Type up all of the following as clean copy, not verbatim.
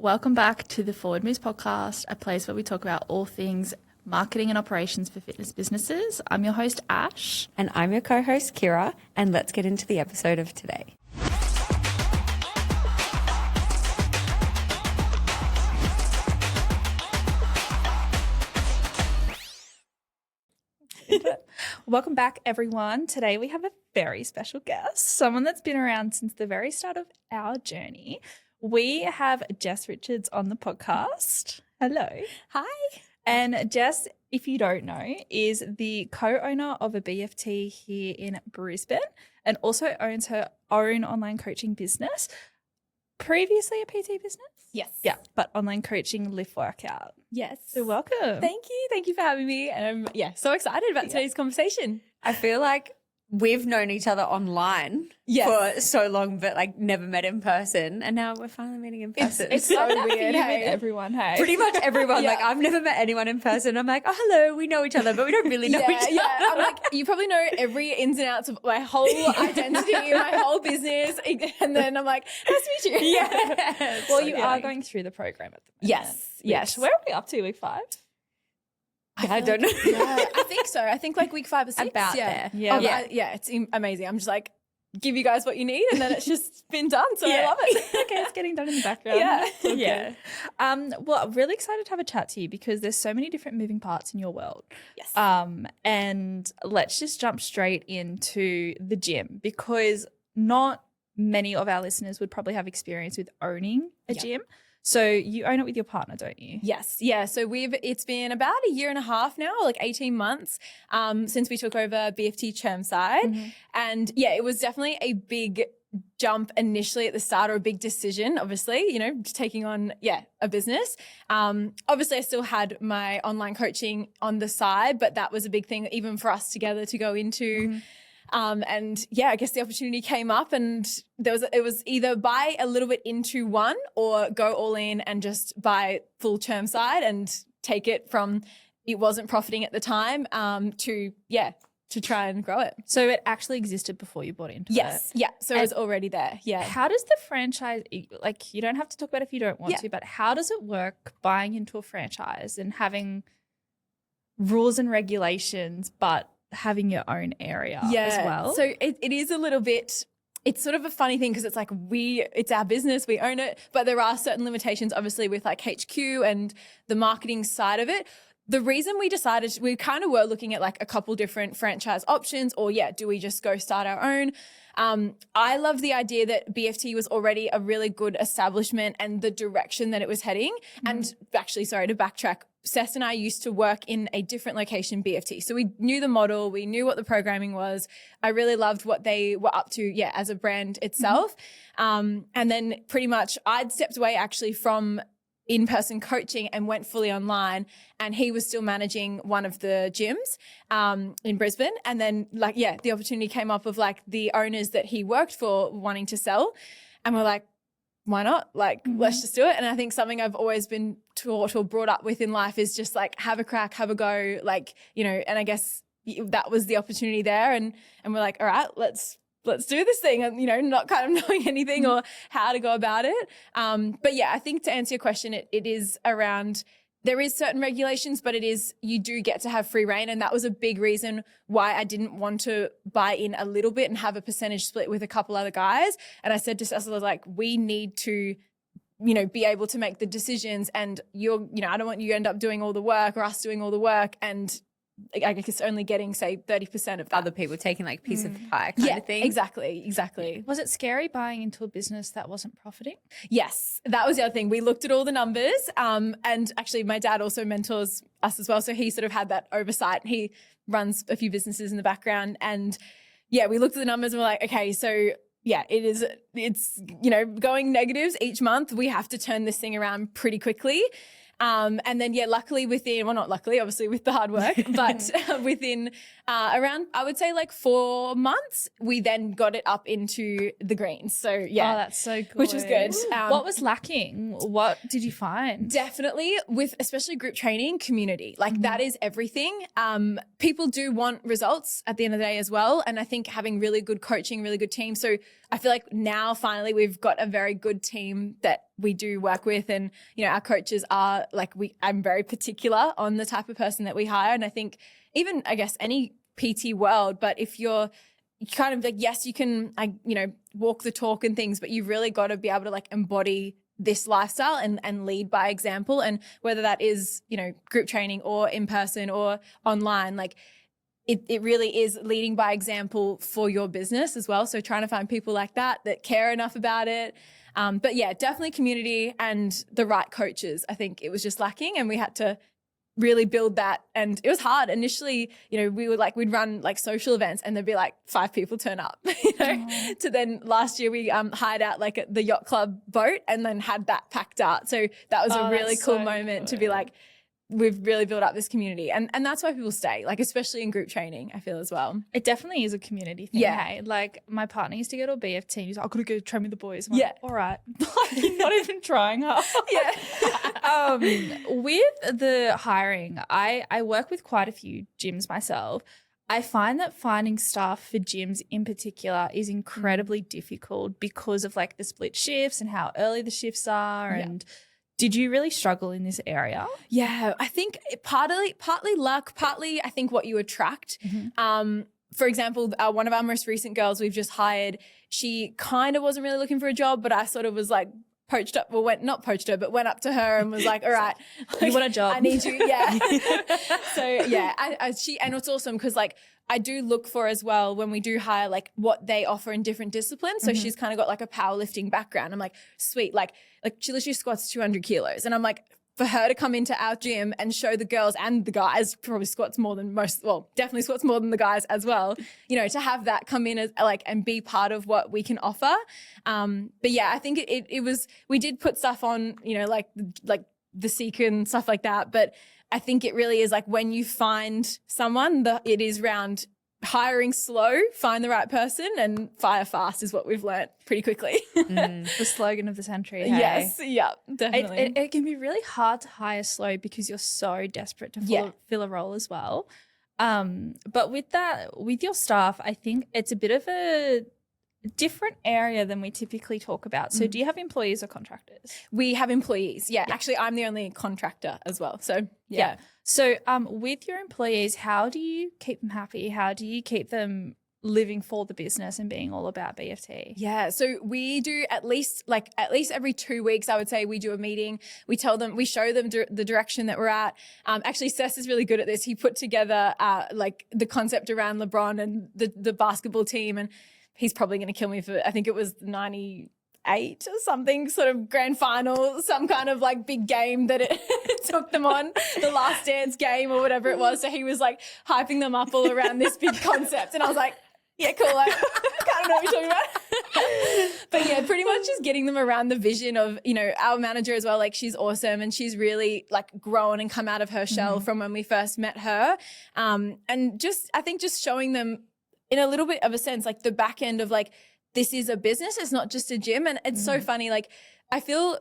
Welcome back to the Forward Moves podcast, a place where we talk about all things marketing and operations for fitness businesses. I'm your host, Ash. And I'm your co-host, Kira, and let's get into the episode of today. Welcome back, everyone. Today we have a very special guest, someone that's been around since the very start of our journey. We have Jess Richards on the podcast. Hello. Hi. And Jess, if you don't know, is the co-owner of a BFT here in Brisbane and also owns her own online coaching business. Previously a PT business? Yes. Yeah, but online coaching, lift workout. Yes. So welcome. Thank you. Thank you for having me. And I'm so excited about today's conversation. I feel like we've known each other online for so long, but like never met in person. And now we're finally meeting in person. It's so weird. Hey? With everyone, hey? Pretty much everyone. Like I've never met anyone in person. I'm like, oh, hello, we know each other, but we don't really know each other. Yeah. I'm like, you probably know every ins and outs of my whole identity, my whole business. And then I'm like, nice to meet you. Yeah. Well, you are going through the program at the moment. Yes. Where are we up to, week 5? I don't know. I think so. I think like week 5 or 6. About there. Yeah. It's amazing. I'm just like, give you guys what you need, and then it's just been done. So I love it. Okay, it's getting done in the background. Yeah. Well, I'm really excited to have a chat to you because there's so many different moving parts in your world. Yes. And let's just jump straight into the gym because not many of our listeners would probably have experience with owning a gym. So you own it with your partner, don't you? Yes. Yeah. So it's been about a year and a half now, like 18 months since we took over BFT Chermside. Mm-hmm. And it was definitely a big jump initially at the start, or a big decision, obviously, taking on, a business. Obviously I still had my online coaching on the side, but that was a big thing even for us together to go into. Mm-hmm. I guess the opportunity came up, and it was either buy a little bit into one or go all in and just buy full Chermside and take it from it wasn't profiting at the time to try and grow it. So it actually existed before you bought into it? Yes. Yeah. So it was already there. Yeah. How does the franchise, like you don't have to talk about it if you don't want to, but how does it work buying into a franchise and having rules and regulations, but having your own area as well? So it is a little bit, it's sort of a funny thing because it's like it's our business, we own it, but there are certain limitations obviously with like HQ and the marketing side of it. The reason we decided, we kind of were looking at like a couple different franchise options, or do we just go start our own? I love the idea that BFT was already a really good establishment and the direction that it was heading. Mm-hmm. And actually, sorry to backtrack, Seth and I used to work in a different location, BFT. So we knew the model, we knew what the programming was. I really loved what they were up to, as a brand itself. Mm-hmm. And then pretty much I'd stepped away actually from in-person coaching and went fully online, and he was still managing one of the gyms in Brisbane. And then the opportunity came up of like the owners that he worked for wanting to sell, and we're like, why not? Like, let's just do it. And I think something I've always been taught or brought up with in life is just like, have a crack, have a go, and I guess that was the opportunity there. And we're like, all right, let's do this thing, and, not kind of knowing anything or how to go about it. But I think to answer your question, it is around, there is certain regulations, but you do get to have free reign. And that was a big reason why I didn't want to buy in a little bit and have a percentage split with a couple other guys. And I said to Cecil, I was like, we need to, be able to make the decisions, and I don't want you to end up doing all the work or us doing all the work. And I guess only getting, say, 30% of that. Other people taking like piece of the pie kind of thing. Exactly. Was it scary buying into a business that wasn't profiting? Yes, that was the other thing. We looked at all the numbers, and actually my dad also mentors us as well. So he sort of had that oversight. He runs a few businesses in the background, and we looked at the numbers and we're like, okay, so it's going negatives each month. We have to turn this thing around pretty quickly. And then, luckily not luckily, obviously with the hard work, but within around, I would say like 4 months, we then got it up into the greens. So Oh, that's so good. which was good. What was lacking? What did you find? Definitely with especially group training, community, that is everything. People do want results at the end of the day as well. And I think having really good coaching, really good team. So I feel like now finally we've got a very good team that we do work with, and our coaches are like, I'm very particular on the type of person that we hire. And I think even, I guess, any PT world, but if you're kind of like, yes, you can walk the talk and things, but you've really got to be able to like embody this lifestyle and lead by example. And whether that is, group training or in person or online, like it really is leading by example for your business as well. So trying to find people like that care enough about it. But yeah, definitely community and the right coaches. I think it was just lacking, and we had to really build that. And it was hard initially. We'd run like social events and there'd be like 5 people turn up, to then last year we hired out like the yacht club boat and then had that packed out. So that was a really cool moment to be like, we've really built up this community, and that's why people stay, like especially in group training, I feel as well. It definitely is a community thing. Yeah. Hey? Like my partner used to go to a BFT. He's like, I've got to go train with the boys. I'm Yeah. like, all right. You're not even trying hard. Yeah. With the hiring, I work with quite a few gyms myself. I find that finding staff for gyms in particular is incredibly difficult because of like the split shifts and how early the shifts are. Yeah. And did you really struggle in this area? Yeah, I think partly luck, partly I think what you attract. For example, one of our most recent girls we've just hired, she kind of wasn't really looking for a job, but I sort of was like went up to her and was like, all right, You want a job? I need you. Yeah. So yeah, and it's awesome because like I do look for as well when we do hire like what they offer in different disciplines. So she's kind of got like a powerlifting background. I'm like, sweet, like she literally squats 200 kilos, and I'm like, for her to come into our gym and show the girls and the guys, probably squats more than definitely squats more than the guys as well, to have that come in as like and be part of what we can offer. But yeah, I think it was, we did put stuff on, like the Seeker and stuff like that. But I think it really is like when you find someone, it is round hiring slow, find the right person, and fire fast is what we've learnt pretty quickly. The slogan of the century. Hey? Yes, yeah, definitely. It can be really hard to hire slow because you're so desperate to fill a role as well. But with your staff, I think it's a bit of a different area than we typically talk about. So do you have employees or contractors? We have employees. Yeah. Actually, I'm the only contractor as well. So yeah. So with your employees, how do you keep them happy? How do you keep them living for the business and being all about BFT? Yeah. So we do at least every 2 weeks, I would say, we do a meeting. We show them the direction that we're at. Actually, Seth is really good at this. He put together like the concept around LeBron and the basketball team, and he's probably going to kill me for, I think it was 98 or something, sort of grand final, some kind of like big game that it took them on, the Last Dance game or whatever it was. So he was like hyping them up all around this big concept. And I was like, yeah, cool. I kind of know what you're talking about. But yeah, pretty much just getting them around the vision of, our manager as well. Like she's awesome, and she's really like grown and come out of her shell from when we first met her. And I think just showing them in a little bit of a sense, like the back end of like, this is a business. It's not just a gym. And it's so funny. Like I feel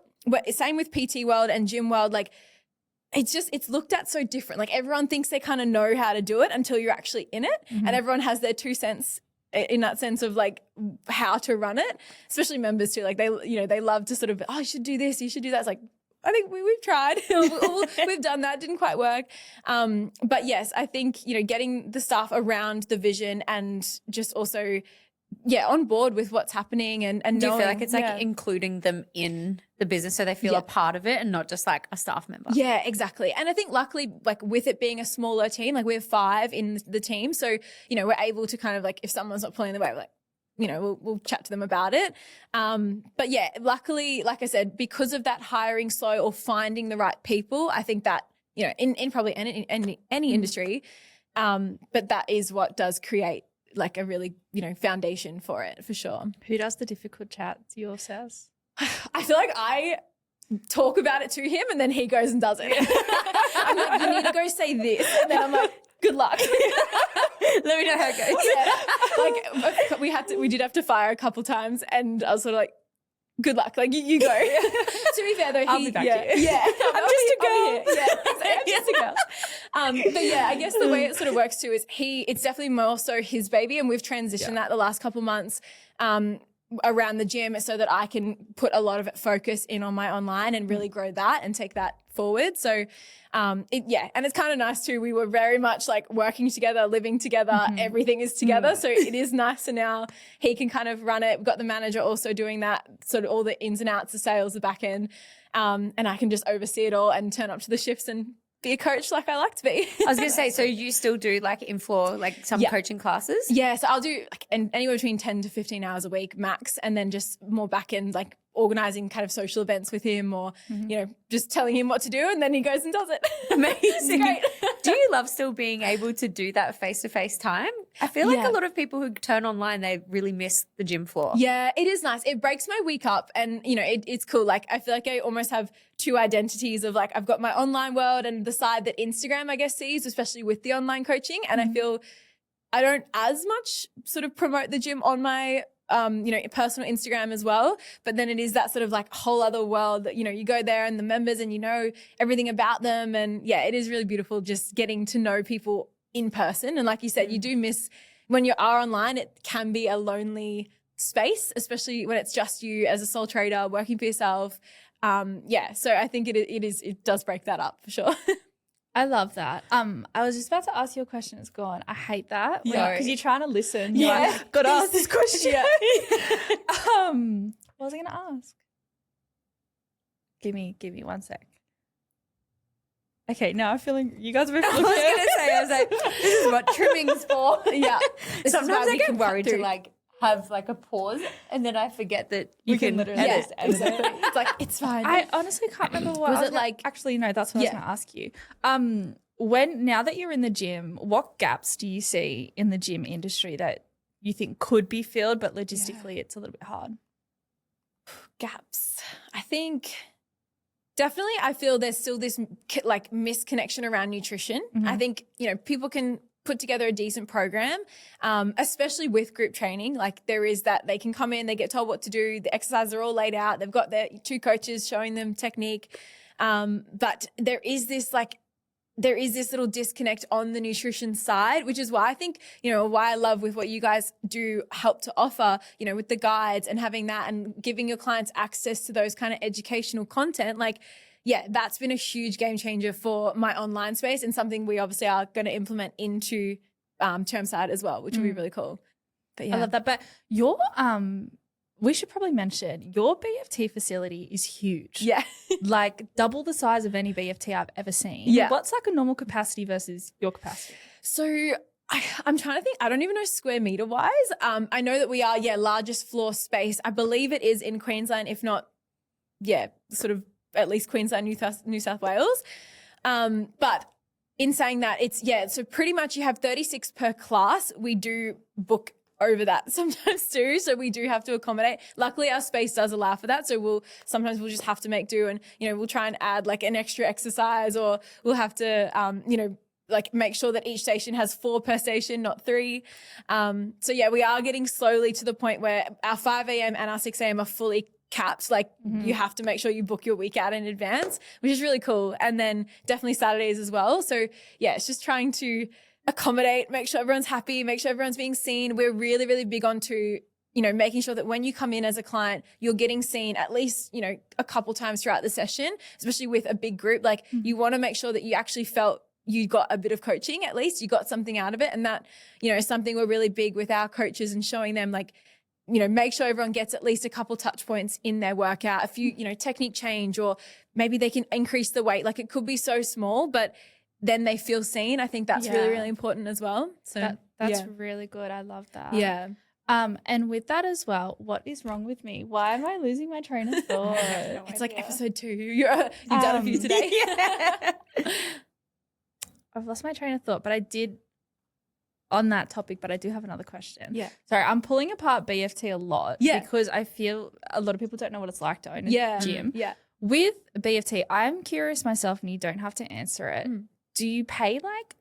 same with PT world and gym world, like it's looked at so different. Like everyone thinks they kind of know how to do it until you're actually in it. And everyone has their 2 cents in that sense of like how to run it, especially members too. Like they love to sort of, oh, you should do this, you should do that. It's like, I think we've tried. We've done that. Didn't quite work. But yes, I think, getting the staff around the vision and just also, on board with what's happening and do you knowing, feel like it's like including them in the business so they feel a part of it and not just like a staff member? Yeah, exactly. And I think luckily, like with it being a smaller team, like we have 5 in the team. So, we're able to kind of like, if someone's not pulling the weight, like, we'll chat to them about it. But yeah, luckily, like I said, because of that hiring slow or finding the right people, I think that, in probably any industry, but that is what does create like a really, foundation for it for sure. Who does the difficult chats? Yours says? I feel like I talk about it to him and then he goes and does it. I'm like, you need to go say this. And then I'm like, good luck. Let me know how it goes. Yeah. Like we did have to fire a couple times, and I was sort of like, good luck. Like you go. To be fair though, I'll be back to you. Yeah. I'm just a girl. I'm just a girl. But yeah, I guess the way it sort of works too is it's definitely more so his baby, and we've transitioned that the last couple months. around the gym so that I can put a lot of focus in on my online and really grow that and take that forward. So and it's kind of nice too. We were very much like working together, living together, everything is together. So it is nice. So now he can kind of run it. We've got the manager also doing that, sort of all the ins and outs, the sales, the back end. And I can just oversee it all and turn up to the shifts and be a coach like I like to be. I was going to say, so you still do like in-floor, like some coaching classes? Yeah, so I'll do like anywhere between 10 to 15 hours a week max, and then just more back end, like organising kind of social events with him, or, you know, just telling him what to do, and then he goes and does it. Amazing. Great. Do you love still being able to do that face-to-face time? I feel like a lot of people who turn online, they really miss the gym floor. Yeah, it is nice. It breaks my week up, and, you know, it's cool. Like, I feel like I almost have two identities of like, I've got my online world and the side that Instagram, I guess, sees, especially with the online coaching. And I feel I don't as much sort of promote the gym on my you know, personal Instagram as well. But then it is that sort of like whole other world that, you know, you go there and the members and you know everything about them. And yeah, it is really beautiful just getting to know people in person. And like you said, you do miss when you are online, it can be a lonely space, especially when it's just you as a sole trader working for yourself. So I think it does break that up for sure. I love that. I was just about to ask you a question. It's gone. I hate that. Yeah. Because you're trying to listen. Yeah. You're like, gotta ask this question. Yeah. What was I going to ask? Give me 1 sec. Okay, now I'm feeling, you guys are both looking. I was like, this is what trimming's for. Yeah. Sometimes I get worried to like have like a pause, and then I forget that you can literally edit. Yeah, exactly. It's like, it's fine. I honestly can't remember what Was I it like- actually, no, that's what I was going to ask you. Now that you're in the gym, what gaps do you see in the gym industry that you think could be filled, but logistically it's a little bit hard? Gaps. I think definitely I feel there's still this like misconnection around nutrition. I think, you know, people can put together a decent program, especially with group training. Like there is that they can come in, they get told what to do, the exercises are all laid out, they've got their two coaches showing them technique. But there is this little disconnect on the nutrition side, which is why I think, you know, why I love with what you guys do help to offer, you know, with the guides and having that and giving your clients access to those kind of educational content. Like, yeah, that's been a huge game changer for my online space, and something we obviously are going to implement into Chermside as well, which will be really cool. But yeah. I love that. But your we should probably mention your BFT facility is huge. Yeah. Like double the size of any BFT I've ever seen. Yeah. What's like a normal capacity versus your capacity? So I'm trying to think. I don't even know square meter wise. I know that we are, largest floor space. I believe it is in Queensland, if not, sort of at least Queensland, New South Wales. But in saying that, so pretty much you have 36 per class. We do book over that sometimes too, so we do have to accommodate. Luckily our space does allow for that, so sometimes we'll just have to make do, and you know, we'll try and add like an extra exercise, or we'll have to like make sure that each station has 4 per station, not 3. So yeah, we are getting slowly to the point where our 5 a.m. and our 6 a.m. are fully capped. Like you have to make sure you book your week out in advance, which is really cool. And then definitely Saturdays as well. So yeah, it's just trying to accommodate, make sure everyone's happy, make sure everyone's being seen. We're really, really big onto, you know, making sure that when you come in as a client, you're getting seen at least, you know, a couple times throughout the session, especially with a big group. Like you want to make sure that you actually felt you got a bit of coaching, at least you got something out of it. And that, you know, is something we're really big with our coaches and showing them, like, you know, make sure everyone gets at least a couple touch points in their workout, a few, you know, technique change, or maybe they can increase the weight. Like it could be so small, but then they feel seen. I think that's really, really important as well. So that's really good. I love that. Yeah. And with that as well, what is wrong with me? Why am I losing my train of thought? It's like episode 2. You've done a few today. I've lost my train of thought, but I did on that topic, but I do have another question. Yeah. Sorry, I'm pulling apart BFT a lot because I feel a lot of people don't know what it's like to own a gym. Yeah. With BFT, I'm curious myself, and you don't have to answer it. Do you pay like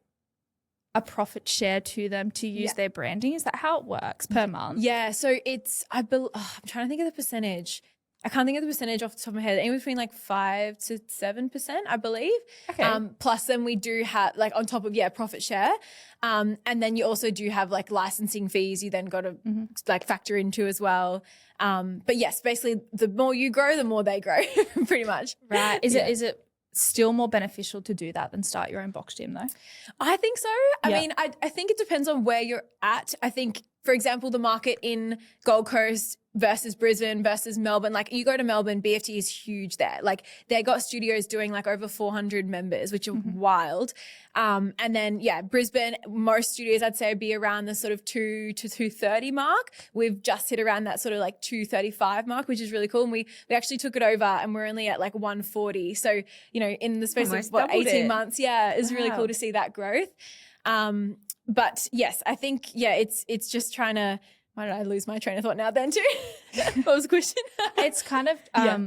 a profit share to them to use their branding? Is that how it works per month? Yeah. So it's, I'm trying to think of the percentage. I can't think of the percentage off the top of my head. Anywhere between like 5 to 7%, I believe. Okay. Plus then we do have like on top of, profit share. And then you also do have like licensing fees you then got to like factor into as well. But yes, basically the more you grow, the more they grow pretty much. Right. Is it still more beneficial to do that than start your own box gym though? I think so. I mean, I think it depends on where you're at. I think, for example, the market in Gold Coast versus Brisbane versus Melbourne, like you go to Melbourne, BFT is huge there. Like they got studios doing like over 400 members, which are wild. And then, Brisbane, most studios I'd say would be around the sort of 2 to 230 mark. We've just hit around that sort of like 235 mark, which is really cool. And we actually took it over and we're only at like 140. So, you know, in the space Almost of 18 it. months, it's really cool to see that growth. But yes, I think, it's just trying to, why did I lose my train of thought now then too? What was the question? It's kind of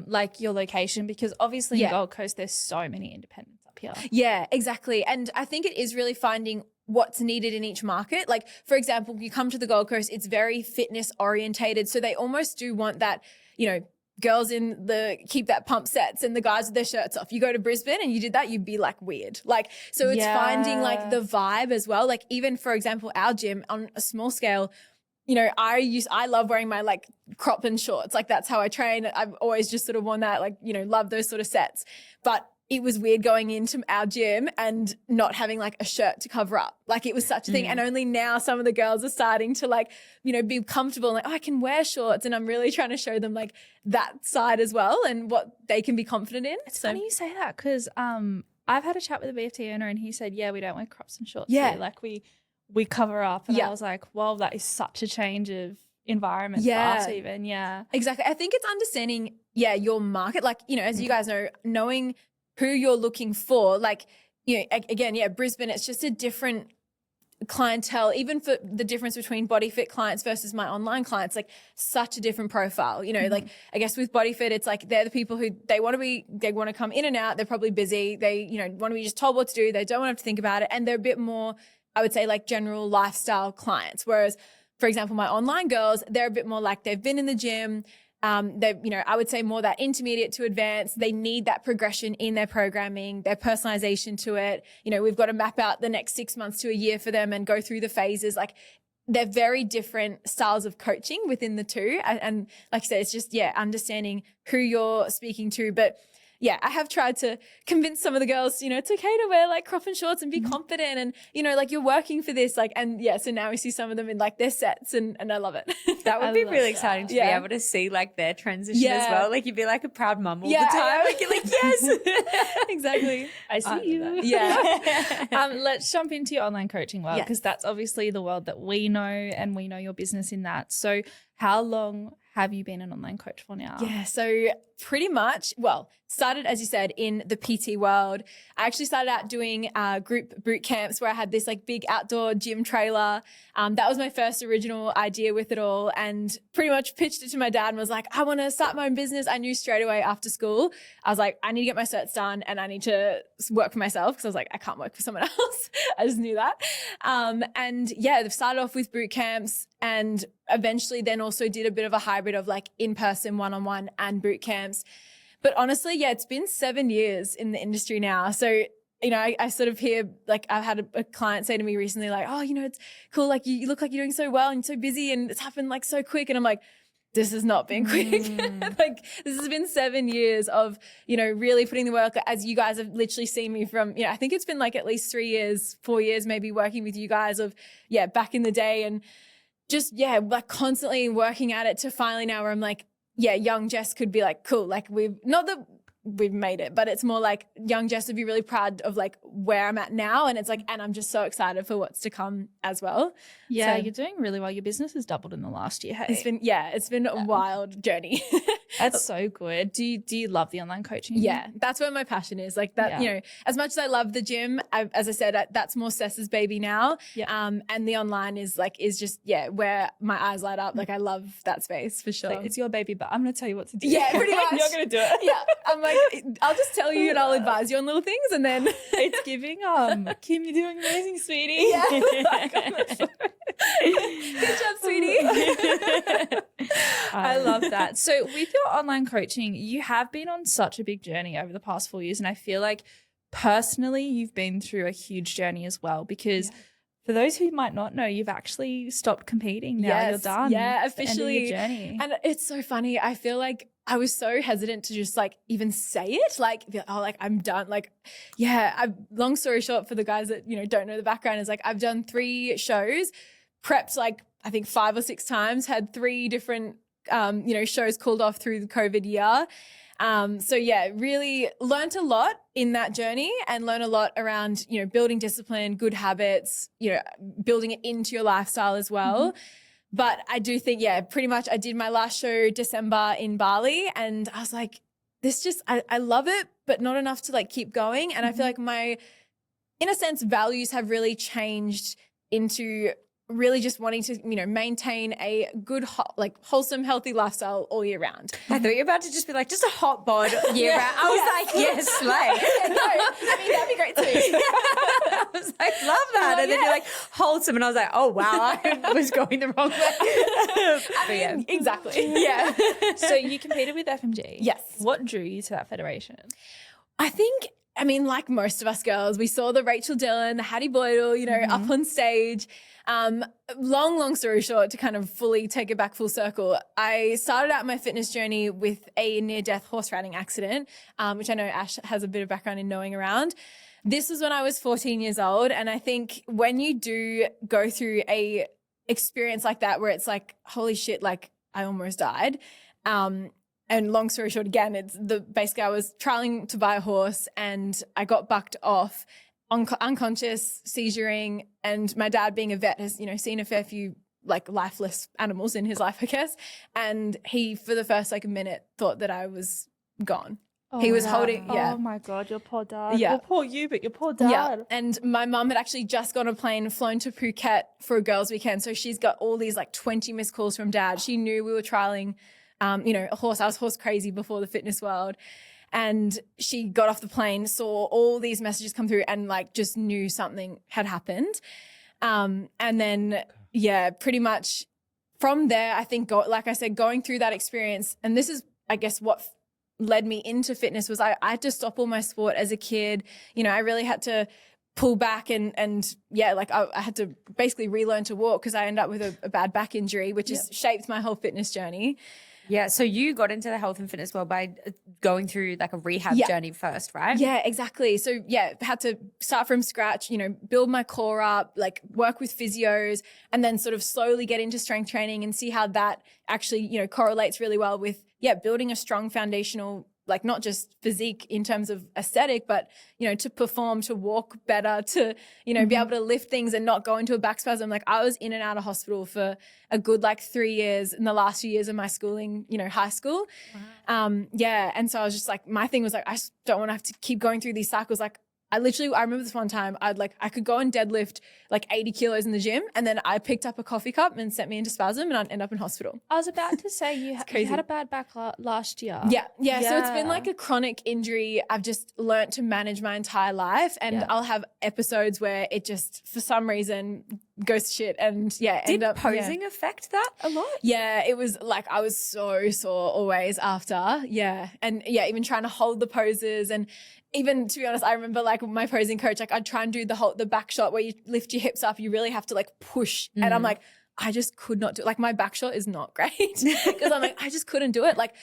like your location, because obviously in Gold Coast there's so many independents up here. Yeah, exactly. And I think it is really finding what's needed in each market. Like, for example, you come to the Gold Coast, it's very fitness orientated. So they almost do want that, you know, girls in the keep that pump sets and the guys with their shirts off. You go to Brisbane and you did that, you'd be like weird. Like, so it's finding like the vibe as well. Like even, for example, our gym on a small scale, you know, I love wearing my like crop and shorts. Like that's how I train. I've always just sort of worn that, like, you know, love those sort of sets. But it was weird going into our gym and not having like a shirt to cover up. Like it was such a thing. And only now some of the girls are starting to like, you know, be comfortable. Like, oh, I can wear shorts. And I'm really trying to show them like that side as well and what they can be confident in. It's funny you say that, because I've had a chat with a BFT owner and he said, yeah, we don't wear crops and shorts. Yeah. Here. Like we cover up. And I was like, well, that is such a change of environment for us even. Yeah. Exactly. I think it's understanding, your market. Like, you know, as you guys know, knowing who you're looking for, like, you know, again, Brisbane, it's just a different clientele, even for the difference between Body Fit clients versus my online clients, like such a different profile, you know, like I guess with Body Fit, it's like they're the people who they want to come in and out. They're probably busy. They, you know, want to be just told what to do. They don't want to have to think about it. And they're a bit more, I would say, like general lifestyle clients. Whereas, for example, my online girls, they're a bit more like they've been in the gym. They, you know, I would say more that intermediate to advanced. They need that progression in their programming, their personalization to it. You know, we've got to map out the next 6 months to a year for them and go through the phases. Like they're very different styles of coaching within the two. And like I said, it's just, understanding who you're speaking to. But I have tried to convince some of the girls, you know, it's okay to wear like crop and shorts and be confident and, you know, like you're working for this. Like, and so now we see some of them in like their sets and I love it. That would be really exciting to be able to see like their transition as well. Like you'd be like a proud mum all the time. Like you're like, yes. Exactly. I see you. Yeah. Let's jump into your online coaching world, because that's obviously the world that we know and we know your business in that. So how long have you been an online coach for now? Yeah, so pretty much, started, as you said, in the PT world. I actually started out doing group boot camps where I had this like big outdoor gym trailer. That was my first original idea with it all, and pretty much pitched it to my dad and was like, I want to start my own business. I knew straight away after school, I was like, I need to get my certs done and I need to work for myself, because I was like, I can't work for someone else. I just knew that. They've started off with boot camps and eventually then also did a bit of a hybrid of like in-person one-on-one and boot camps. But honestly, it's been 7 years in the industry now. So, you know, I sort of hear, like I've had a client say to me recently, like, oh, you know, it's cool. Like you look like you're doing so well and so busy and it's happened like so quick. And I'm like, this has not been quick. Like this has been 7 years of, you know, really putting the work, as you guys have literally seen me from, you know, I think it's been like at least 3 years, 4 years, maybe working with you guys of, back in the day, and just, like constantly working at it to finally now where I'm like, young Jess could be like, cool. Like we've made it, but it's more like young Jess would be really proud of like where I'm at now. And it's like, and I'm just so excited for what's to come as well. Yeah. So, you're doing really well. Your business has doubled in the last year. Hey? It's been a wild journey. That's so good. Do you love the online coaching? Yeah, that's where my passion is. Like that, you know, as much as I love the gym, as I said, that's more Sessa's baby now. Yeah. And the online is just where my eyes light up. Like I love that space for sure. Like, it's your baby, but I'm going to tell you what to do. Yeah, pretty much. You're going to do it. Yeah. I'm like, I'll just tell you and I'll advise you on little things, and then it's giving Kim, you're doing amazing, sweetie. Yeah. Good job, sweetie. I love that. So with your online coaching, you have been on such a big journey over the past 4 years. And I feel like personally, you've been through a huge journey as well, because For those who might not know, you've actually stopped competing now. You're done. Yeah, officially. It's the end of your journey. And it's so funny. I feel like I was so hesitant to just like even say it, like, oh, like I'm done. Like, yeah, long story short, for the guys that, you know, don't know the background, is like I've done 3 shows, prepped like I think 5 or 6 times, had 3 different, you know, shows called off through the COVID year. So yeah, really learned a lot in that journey and learn a lot around, you know, building discipline, good habits, you know, building it into your lifestyle as well. But I do think, yeah, pretty much I did my last show December in Bali, and I was like, this just, I love it, but not enough to like keep going. And I feel like my, in a sense, values have really changed into really just wanting to, you know, maintain a good, like wholesome, healthy lifestyle all year round. I thought you were about to just be like, just a hot bod year round. I was like, yes, slay. No, I mean, that'd be great too. I was like, love that. And then you're like, wholesome. And I was like, oh, wow, I was going the wrong way. I mean, exactly. Yeah. So you competed with FMG. Yes. What drew you to that federation? I think, I mean, like most of us girls, we saw the Rachel Dillon, the Hattie Boydell, you know, up on stage. Long story short, to kind of fully take it back full circle, I started out my fitness journey with a near-death horse riding accident, which I know Ash has a bit of background in knowing around. This was when I was 14 years old. And I think when you do go through a experience like that, where it's like, holy shit, like I almost died. And long story short, again, basically I was trialing to buy a horse and I got bucked off, unconscious, seizuring, and my dad, being a vet, has, you know, seen a fair few like lifeless animals in his life, I guess. And he, for the first like a minute, thought that I was gone. He was holding, Oh my God, your poor dad. Yeah. Well, poor you, but your poor dad. Yeah. And my mum had actually just got on a plane, flown to Phuket for a girls' weekend. So she's got all these like 20 missed calls from dad. She knew we were trialing, you know, a horse. I was horse crazy before the fitness world. And she got off the plane, saw all these messages come through and like just knew something had happened. And then, yeah, pretty much from there, I think, like I said, going through that experience, and this is, I guess, what led me into fitness, was I had to stop all my sport as a kid. You know, I really had to pull back and yeah, like I had to basically relearn to walk because I ended up with a bad back injury, which has shaped my whole fitness journey. Yeah, so you got into the health and fitness world by going through like a rehab journey first, right? Yeah, exactly. So yeah, had to start from scratch, you know, build my core up, like work with physios, and then sort of slowly get into strength training and see how that actually, you know, correlates really well with, building a strong foundational, like not just physique in terms of aesthetic, but, you know, to perform, to walk better, to, you know, be able to lift things and not go into a back spasm. Like I was in and out of hospital for a good like 3 years in the last few years of my schooling, you know, high school. Wow. And so I was just like, my thing was like, I just don't want to have to keep going through these cycles. Like I remember this one time I could go and deadlift like 80 kilos in the gym, and then I picked up a coffee cup and sent me into spasm and I'd end up in hospital. I was about to say you had a bad back last year. Yeah. So it's been like a chronic injury. I've just learnt to manage my entire life, and I'll have episodes where it just, for some reason, goes to shit. And Did posing affect that a lot? Yeah, it was like I was so sore always after. Yeah. And even trying to hold the poses, and even, to be honest, I remember like my posing coach, like I'd try and do the back shot where you lift your hips up. You really have to like push. And I'm like, I just could not do it. Like my back shot is not great because I'm like, I just couldn't do it. Like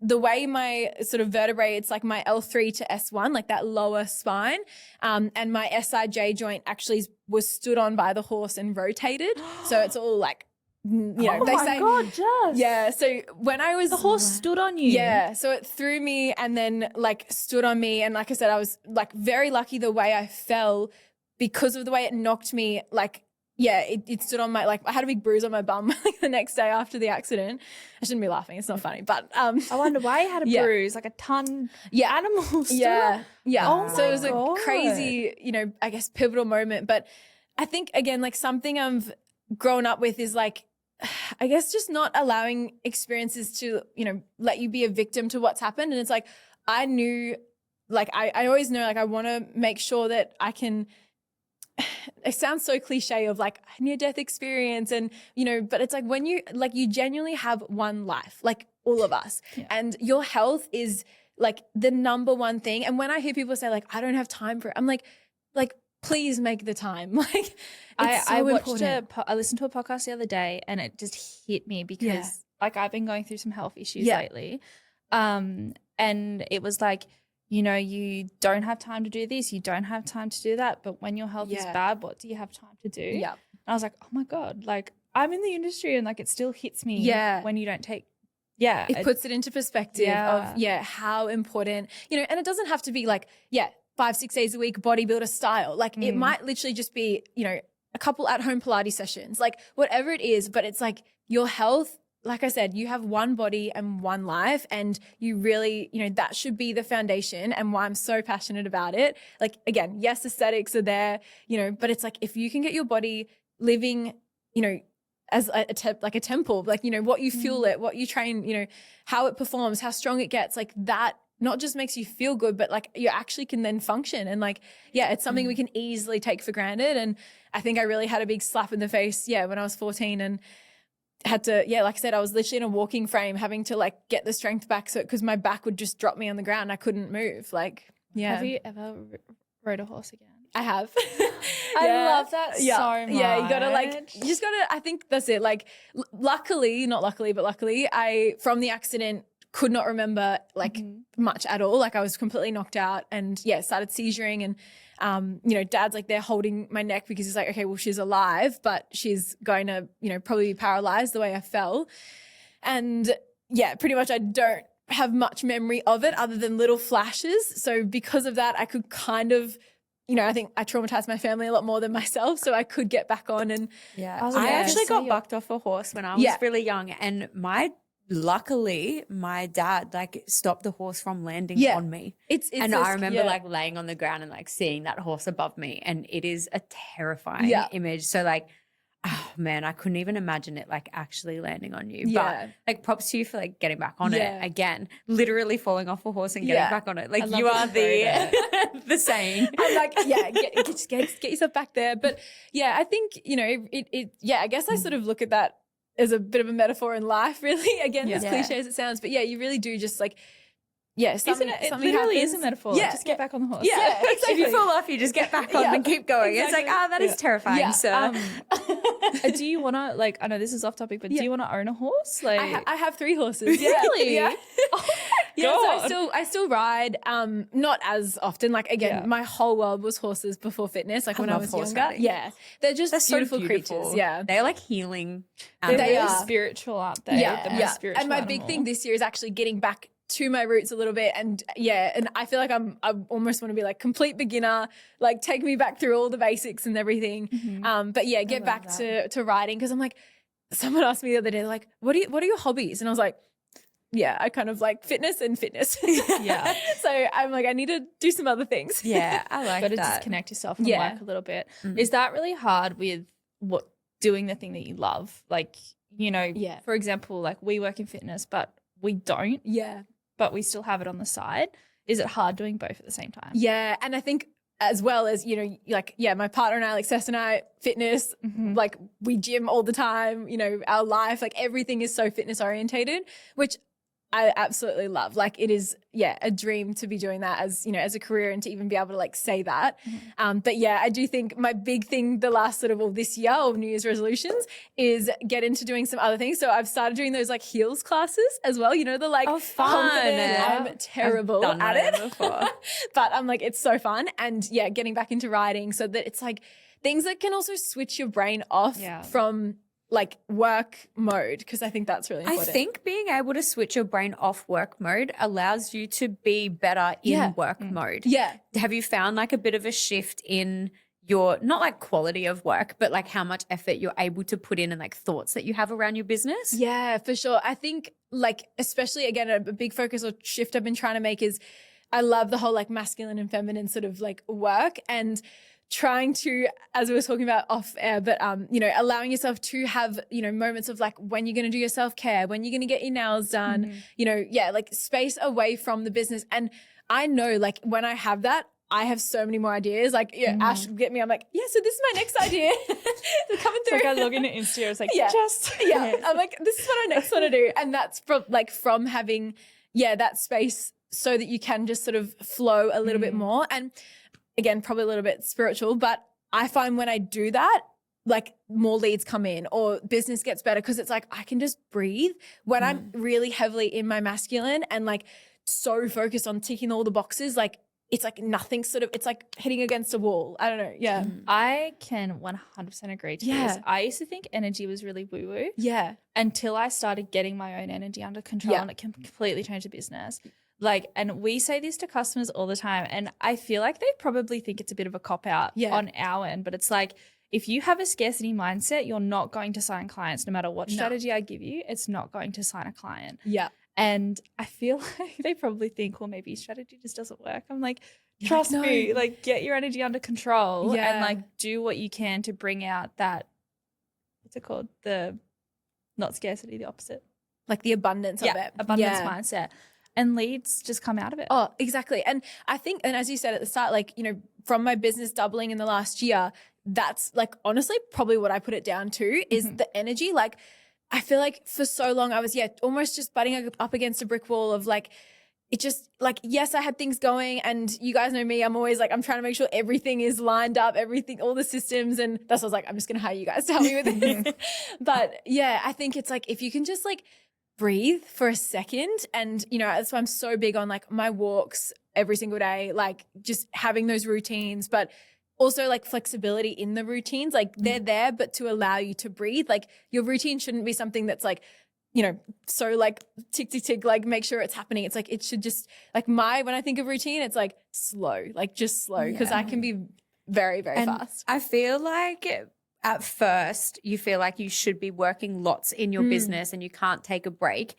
the way my sort of vertebrae, it's like my L3 to S1, like that lower spine, and my SIJ joint actually was stood on by the horse and rotated. So it's all like, you know, they say, God, Jess. Yeah. So when I was, the horse stood on you. Yeah. So it threw me and then like stood on me. And like I said, I was like very lucky the way I fell, because of the way it knocked me. Like, it stood on my, like I had a big bruise on my bum like the next day after the accident. I shouldn't be laughing. It's not funny, but I wonder why you had a bruise, like a ton animals. Yeah. Oh so it was a crazy, you know, I guess pivotal moment. But I think again, like something I've grown up with is like, I guess just not allowing experiences to, you know, let you be a victim to what's happened. And it's like, I knew, like, I always know, like, I want to make sure that I can, it sounds so cliche of like near-death experience and, you know, but it's like when you genuinely have one life, like all of us, and your health is like the number one thing. And when I hear people say like, I don't have time for it, I'm like, please make the time. Like, it's I watched important. I listened to a podcast the other day and it just hit me because like I've been going through some health issues lately. And it was like, you know, you don't have time to do this, you don't have time to do that. But when your health is bad, what do you have time to do? Yeah. And I was like, oh my God, like I'm in the industry and like it still hits me when you don't take it puts it into perspective of how important, you know, and it doesn't have to be like 5-6 days a week bodybuilder style. Like it might literally just be, you know, a couple at home Pilates sessions, like whatever it is, but it's like your health, like I said, you have one body and one life, and you really, you know, that should be the foundation, and why I'm so passionate about it. Like, again, yes, aesthetics are there, you know, but it's like if you can get your body living, you know, as like a temple, like, you know, what you fuel it, what you train, you know, how it performs, how strong it gets, like that not just makes you feel good, but like you actually can then function. And like, it's something we can easily take for granted. And I think I really had a big slap in the face, when I was 14 and had to, like I said, I was literally in a walking frame having to like get the strength back. So, cause my back would just drop me on the ground and I couldn't move. Like, Have you ever rode a horse again? I have. I love that so much. Yeah, you just gotta, I think that's it. Like, luckily, I, from the accident, could not remember like much at all. Like I was completely knocked out and started seizuring and, you know, Dad's like there holding my neck because he's like, okay, well, she's alive, but she's going to, you know, probably be paralyzed the way I fell. And pretty much I don't have much memory of it other than little flashes. So because of that, I could kind of, you know, I think I traumatized my family a lot more than myself, so I could get back on. And I actually got bucked off a horse when I was really young, and luckily my dad like stopped the horse from landing on me. And I remember like laying on the ground and like seeing that horse above me, and it is a terrifying image. So like, oh man, I couldn't even imagine it like actually landing on you. But like props to you for like getting back on it again, literally falling off a horse and getting back on it. Like you are the saying. I'm like, just get yourself back there. But I think, you know, I guess I sort of look at that as a bit of a metaphor in life, really. Again, as cliche as it sounds, but you really do just like, something, it literally is a metaphor. Just get back on the horse. Exactly. If you fall off, you just get back on and keep going. Exactly. It's like, that is terrifying. So do you want to, like, I know this is off topic, but do you want to own a horse? Like, I have 3 horses. Really? Yeah. Oh my God. So I still ride, not as often. Like, again, my whole world was horses before fitness, like when I was younger. Riding. Yeah. They're just beautiful creatures. Yeah. They're like healing. They are spiritual, aren't they? Yeah. The most spiritual and my animal. big thing this year is actually getting back to my roots a little bit, and and I feel like I almost want to be like complete beginner, like take me back through all the basics and everything. But get back to riding, because I'm like, someone asked me the other day, like, what are your hobbies? And I was like, I kind of like fitness. So I'm like, I need to do some other things. I like that. Got to disconnect yourself from work a little bit. Is that really hard with doing the thing that you love? Like, you know, for example, like we work in fitness, but we don't. But we still have it on the side. Is it hard doing both at the same time? Yeah. And I think as well as, you know, like, my partner and I, like Sess and I, fitness, like we gym all the time, you know, our life, like everything is so fitness orientated, which I absolutely love. Like it is, a dream to be doing that as, you know, as a career, and to even be able to like say that. But I do think my big thing the last sort of this year of New Year's resolutions is get into doing some other things. So I've started doing those like heels classes as well. You know, the like confident. I'm terrible at it before. But I'm like, it's so fun. And getting back into riding so that it's like things that can also switch your brain off from like work mode, because I think that's really important. I think being able to switch your brain off work mode allows you to be better in work mode. Have you found like a bit of a shift in your, not like quality of work, but like how much effort you're able to put in and like thoughts that you have around your business? Yeah, for sure. I think like, especially again, a big focus or shift I've been trying to make is I love the whole like masculine and feminine sort of like work, and trying to, as we were talking about off air, but, you know, allowing yourself to have, you know, moments of like when you're going to do your self-care, when you're going to get your nails done, you know, like space away from the business. And I know like when I have that, I have so many more ideas. Like, Ash would get me, I'm like, so this is my next idea. They're coming through. It's like I log into Insta, it's like, I'm like, this is what I next want to do. And that's from having, that space so that you can just sort of flow a little bit more. And again, probably a little bit spiritual, but I find when I do that, like more leads come in or business gets better because it's like I can just breathe when I'm really heavily in my masculine and like so focused on ticking all the boxes. Like it's like nothing sort of, it's like hitting against a wall. I don't know. Yeah. I can 100% agree to this. I used to think energy was really woo-woo. Yeah. Until I started getting my own energy under control and it completely changed the business. Like, and we say this to customers all the time and I feel like they probably think it's a bit of a cop-out on our end, but it's like, if you have a scarcity mindset, you're not going to sign clients no matter what strategy I give you. It's not going to sign a client. Yeah. And I feel like they probably think, well, maybe strategy just doesn't work. I'm like, trust me, like get your energy under control and like do what you can to bring out that, what's it called? The not scarcity, the opposite. Like the abundance of it. Abundance mindset. And leads just come out of it. Oh, exactly. And I think, and as you said at the start, like, you know, from my business doubling in the last year, that's like honestly probably what I put it down to is the energy. Like I feel like for so long I was almost just butting up against a brick wall of like it just like, yes, I had things going and you guys know me, I'm always like, I'm trying to make sure everything is lined up, everything, all the systems. And that's what I was like, I'm just going to hire you guys to help me with it. But yeah, I think it's like, if you can just like breathe for a second and, you know, that's why I'm so big on like my walks every single day, like just having those routines, but also like flexibility in the routines, like they're there, but to allow you to breathe. Like your routine shouldn't be something that's like, you know, so like tick, tick, tick, like make sure it's happening. It's like, it should just like when I think of routine, it's like slow, like just slow because I can be very, very fast. I feel like at first you feel like you should be working lots in your business and you can't take a break.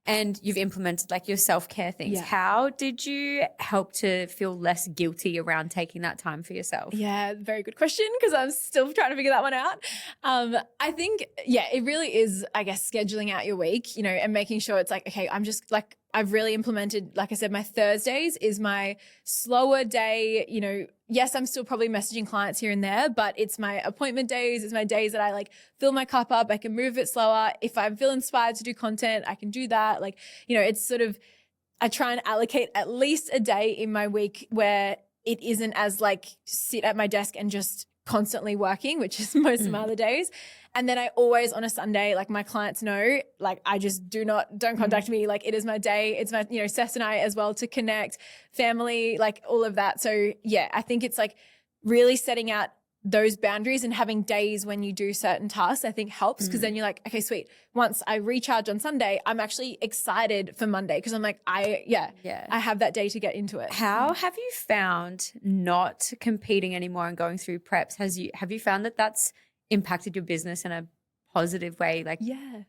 And you've implemented like your self-care things. Yeah. How did you help to feel less guilty around taking that time for yourself? Yeah, very good question because I'm still trying to figure that one out. I think, it really is, I guess, scheduling out your week, you know, and making sure it's like, okay, I'm just like, I've really implemented, like I said, my Thursdays is my slower day, you know, yes, I'm still probably messaging clients here and there, but it's my appointment days. It's my days that I like fill my cup up. I can move it slower. If I feel inspired to do content, I can do that. Like, you know, it's sort of, I try and allocate at least a day in my week where it isn't as like sit at my desk and just constantly working, which is most of my other days. And then I always on a Sunday, like my clients know, like I just don't contact me. Like it is my day. It's my, you know, Seth and I as well to connect, family, like all of that. So yeah, I think it's like really setting out those boundaries and having days when you do certain tasks, I think helps because then you're like, okay, sweet. Once I recharge on Sunday, I'm actually excited for Monday because I'm like, I have that day to get into it. How have you found not competing anymore and going through preps? Have you found that that's impacted your business in a positive way, like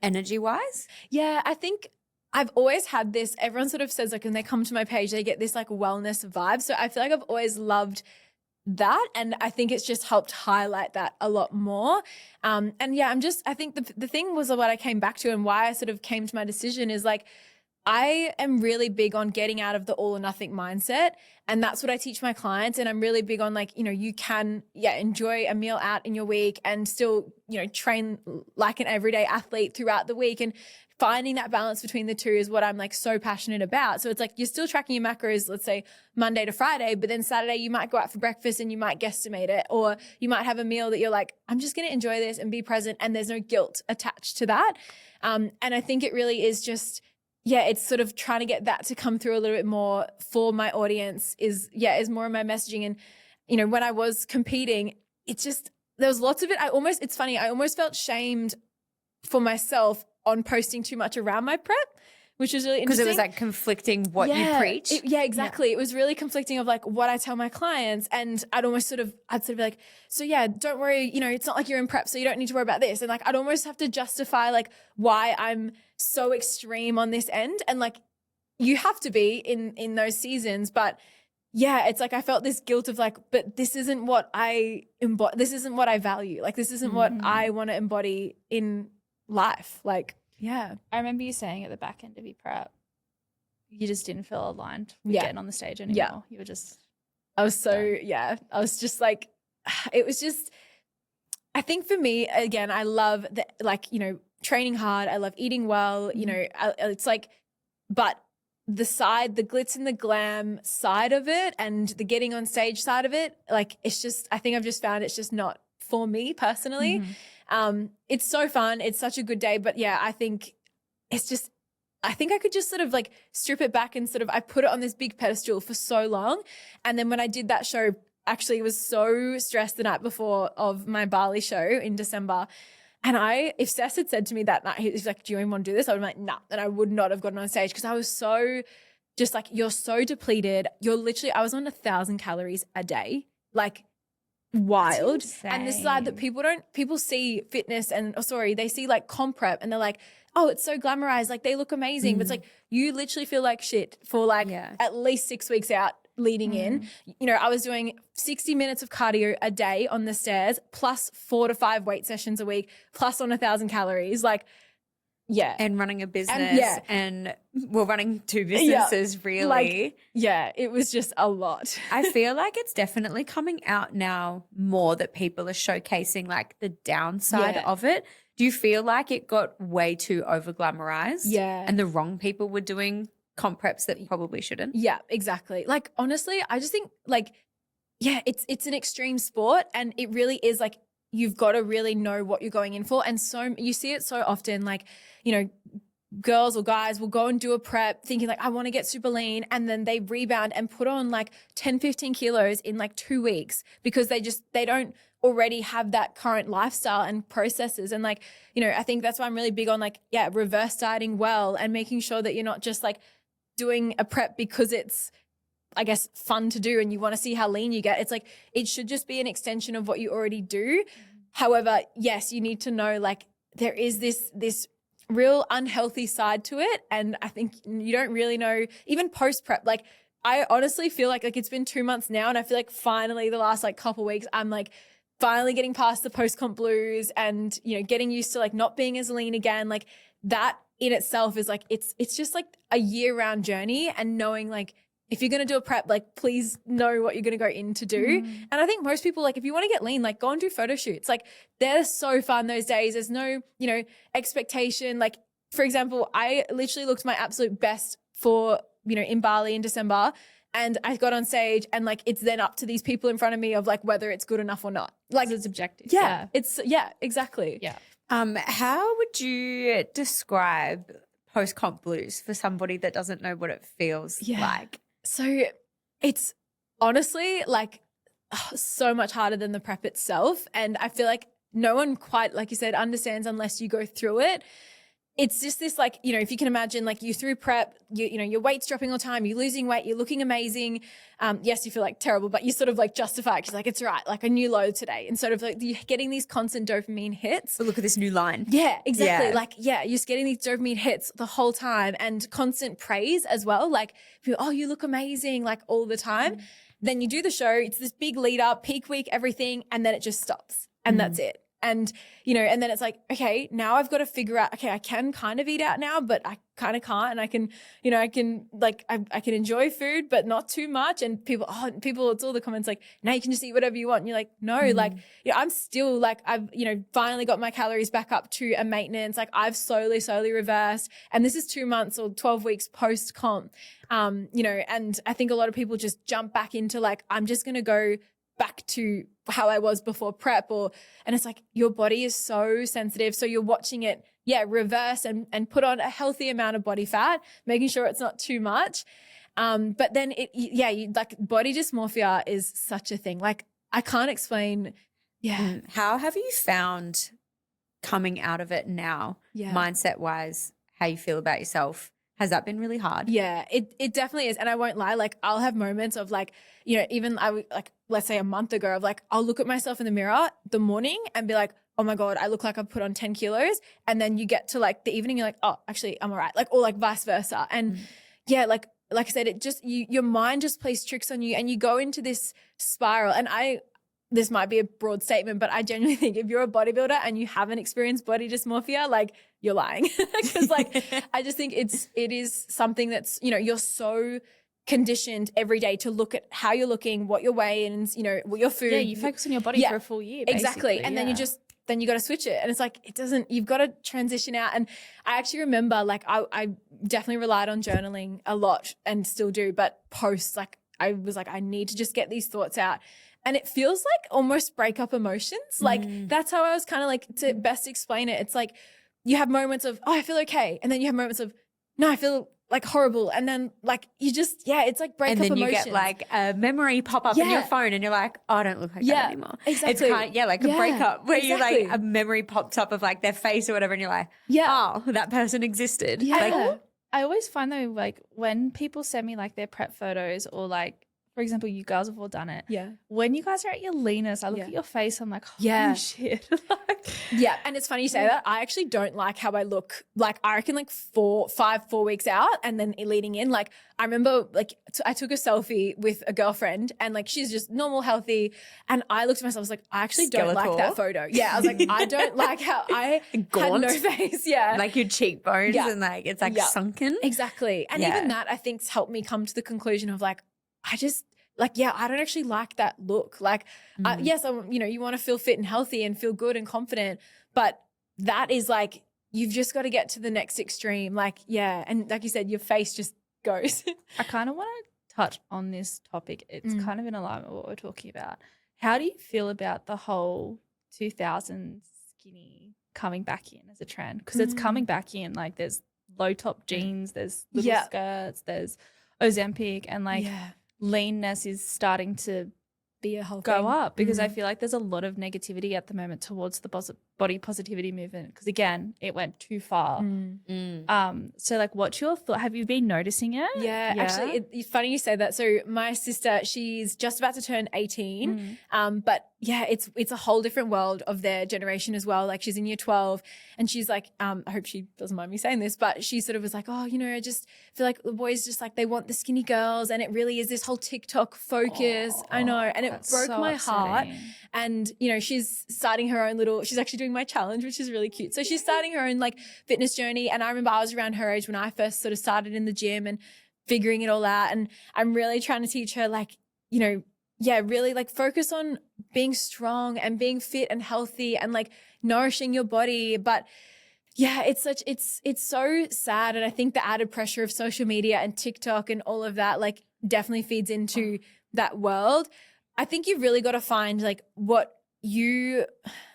energy wise? Yeah, I think I've always had this, everyone sort of says like when they come to my page, they get this like wellness vibe. So I feel like I've always loved that. And I think it's just helped highlight that a lot more. And yeah, I think the thing was what I came back to and why I sort of came to my decision is like, I am really big on getting out of the all or nothing mindset. And that's what I teach my clients. And I'm really big on like, you know, you can, enjoy a meal out in your week and still, you know, train like an everyday athlete throughout the week. And finding that balance between the two is what I'm like so passionate about. So it's like, you're still tracking your macros, let's say Monday to Friday, but then Saturday you might go out for breakfast and you might guesstimate it, or you might have a meal that you're like, I'm just going to enjoy this and be present. And there's no guilt attached to that. And I think it really is just, it's sort of trying to get that to come through a little bit more for my audience is more of my messaging. And, you know, when I was competing, it's just, there was lots of it. It's funny. I almost felt shamed for myself on posting too much around my prep, which is really interesting. Because it was like conflicting what you preach. Exactly. Yeah. It was really conflicting of like what I tell my clients. And I'd sort of be like, so yeah, don't worry, you know, it's not like you're in prep, so you don't need to worry about this. And like, I'd almost have to justify like why I'm so extreme on this end. And like, you have to be in those seasons. But yeah, it's like, I felt this guilt of like, but this isn't what I embody. This isn't what I value. Like, this isn't what I want to embody in life. Like, yeah. I remember you saying at the back end of your prep, you just didn't feel aligned with getting on the stage anymore. Yeah. You were just I was just like, it was just, I think for me, again, I love the, like, you know, training hard. I love eating well, you know, it's like, but the glitz and the glam side of it and the getting on stage side of it, like it's just, I think I've just found it's just not for me personally. It's so fun. It's such a good day. But yeah, I think it's just, I think I could just sort of like strip it back and sort of, I put it on this big pedestal for so long. And then when I did that show, actually was so stressed the night before of my Bali show in December. And if Seth had said to me that night, he was like, do you even want to do this? I would have been like, nah. And I would not have gotten on stage because I was so just like, you're so depleted. You're literally, I was on 1,000 calories a day, like wild. And the side that people see fitness and, they see like comp prep and they're like, oh, it's so glamorized. Like they look amazing. But it's like, you literally feel like shit for like at least 6 weeks out leading in. You know, I was doing 60 minutes of cardio a day on the stairs, plus 4 to 5 weight sessions a week, plus on 1,000 calories. Like, yeah. And running a business and running 2 businesses really. Like, yeah, it was just a lot. I feel like it's definitely coming out now more that people are showcasing like the downside of it. Do you feel like it got way too over glamorized? Yeah. And the wrong people were doing comp preps that you probably shouldn't? Yeah, exactly. Like, honestly, I just think like, yeah, it's an extreme sport and it really is like, you've got to really know what you're going in for. And so you see it so often, like, you know, girls or guys will go and do a prep thinking like, I want to get super lean. And then they rebound and put on like 10, 15 kilos in like 2 weeks because they don't already have that current lifestyle and processes. And like, you know, I think that's why I'm really big on like, reverse dieting well and making sure that you're not just like doing a prep because it's, I guess, fun to do and you want to see how lean you get. It's like, it should just be an extension of what you already do. However, yes, you need to know like there is this real unhealthy side to it. And I think you don't really know, even post prep, like I honestly feel like it's been 2 months now and I feel like finally the last like couple weeks, I'm like finally getting past the post comp blues and, you know, getting used to like not being as lean again. Like that in itself is like, it's just like a year round journey and knowing like, if you're going to do a prep, like please know what you're going to go in to do. And I think most people, like if you want to get lean, like go and do photo shoots. Like they're so fun those days. There's no, you know, expectation. Like for example, I literally looked my absolute best for, you know, in Bali in December and I got on stage and like, it's then up to these people in front of me of like, whether it's good enough or not. Like it's objective. Yeah. It's exactly. Yeah. How would you describe post-comp blues for somebody that doesn't know what it feels like? So it's honestly like so much harder than the prep itself. And I feel like no one quite, like you said, understands unless you go through it. It's just this like, you know, if you can imagine like you through prep, you know, your weight's dropping all the time, you're losing weight, you're looking amazing. Yes, you feel like terrible, but you sort of like justify it because like, it's right, like a new low today. And sort of like you're getting these constant dopamine hits. But look at this new line. Yeah, exactly. Yeah. Like, you're just getting these dopamine hits the whole time and constant praise as well. Like, oh, you look amazing, like all the time. Then you do the show, it's this big lead up, peak week, everything, and then it just stops. And that's it. And, you know, and then it's like, okay, now I've got to figure out, okay, I can kind of eat out now, but I kind of can't. And I can, you know, I can enjoy food, but not too much. And people, it's all the comments like, now you can just eat whatever you want. And you're like, no, like, you know, I'm still like, I've, you know, finally got my calories back up to a maintenance. Like I've slowly reversed. And this is 2 months or 12 weeks post comp, you know, and I think a lot of people just jump back into like, I'm just going to go back to how I was before prep and it's like your body is so sensitive. So you're watching it, reverse and put on a healthy amount of body fat, making sure it's not too much. But then you like body dysmorphia is such a thing. Like I can't explain. Yeah. How have you found coming out of it now, mindset wise, how you feel about yourself? Has that been really hard? Yeah, it definitely is. And I won't lie, like I'll have moments of like, you know, even let's say a month ago of like, I'll look at myself in the mirror the morning and be like, oh my God, I look like I've put on 10 kilos. And then you get to like the evening, you're like, oh, actually I'm all right. Like, or like vice versa. And like I said, it just, your mind just plays tricks on you and you go into this spiral. And this might be a broad statement, but I genuinely think if you're a bodybuilder and you haven't experienced body dysmorphia, like you're lying. Because like, I just think it is something that's, you know, you're so conditioned every day to look at how you're looking, what you're weighing, you know, what your food. Yeah, you focus on your body for a full year. Basically. Exactly. And then you just, then you got to switch it. And it's like, you've got to transition out. And I actually remember like I definitely relied on journaling a lot and still do, but posts, like I was like, I need to just get these thoughts out. And it feels like almost breakup emotions. Like that's how I was kind of like, to best explain it. It's like you have moments of, oh, I feel okay. And then you have moments of, no, I feel like horrible. And then like you just, it's like breakup emotions. And then you get like a memory pop up in your phone and you're like, oh, I don't look like that anymore. Exactly. It's kind of, like a breakup where you like a memory pops up of like their face or whatever and you're like, oh, that person existed. Yeah. Like, I always find though, like when people send me like their prep photos or like, for example, you girls have all done it. Yeah. When you guys are at your leanest, I look at your face, I'm like, holy shit. Yeah. And it's funny you say that. I actually don't like how I look. Like I reckon like 4 weeks out and then leading in. Like I remember like I took a selfie with a girlfriend and like she's just normal, healthy. And I looked at myself, I was like, I actually don't like that photo. Yeah. I was like, I don't like how I had no face. Yeah. Like your cheekbones and like it's like sunken. Exactly. And even that I think's helped me come to the conclusion of like, I just like, I don't actually like that look. Like, yes, you want to feel fit and healthy and feel good and confident, but that is like, you've just got to get to the next extreme. Like, and like you said, your face just goes. I kind of want to touch on this topic. It's kind of in alignment with what we're talking about. How do you feel about the whole 2000s skinny coming back in as a trend? Because it's coming back in. Like, there's low top jeans, there's little skirts, there's Ozempic, and like leanness is starting to be a whole go thing. up because I feel like there's a lot of negativity at the moment towards the body positivity movement because again it went too far. So like what's your thought? Have you been noticing it? Actually it's funny you say that. So my sister, she's just about to turn 18 but it's a whole different world of their generation as well. Like she's in year 12 and she's like I hope she doesn't mind me saying this, but she sort of was like, oh, I just feel like the boys just like they want the skinny girls and it really is this whole TikTok focus. I know, and it broke so my heart. And she's starting her own she's actually doing my challenge, which is really cute. So she's starting her own like fitness journey, and I remember I was around her age when I first sort of started in the gym and figuring it all out, and I'm really trying to teach her like really like focus on being strong and being fit and healthy and like nourishing your body. But it's so sad. And I think the added pressure of social media and TikTok and all of that like definitely feeds into that world. I think you've really got to find like what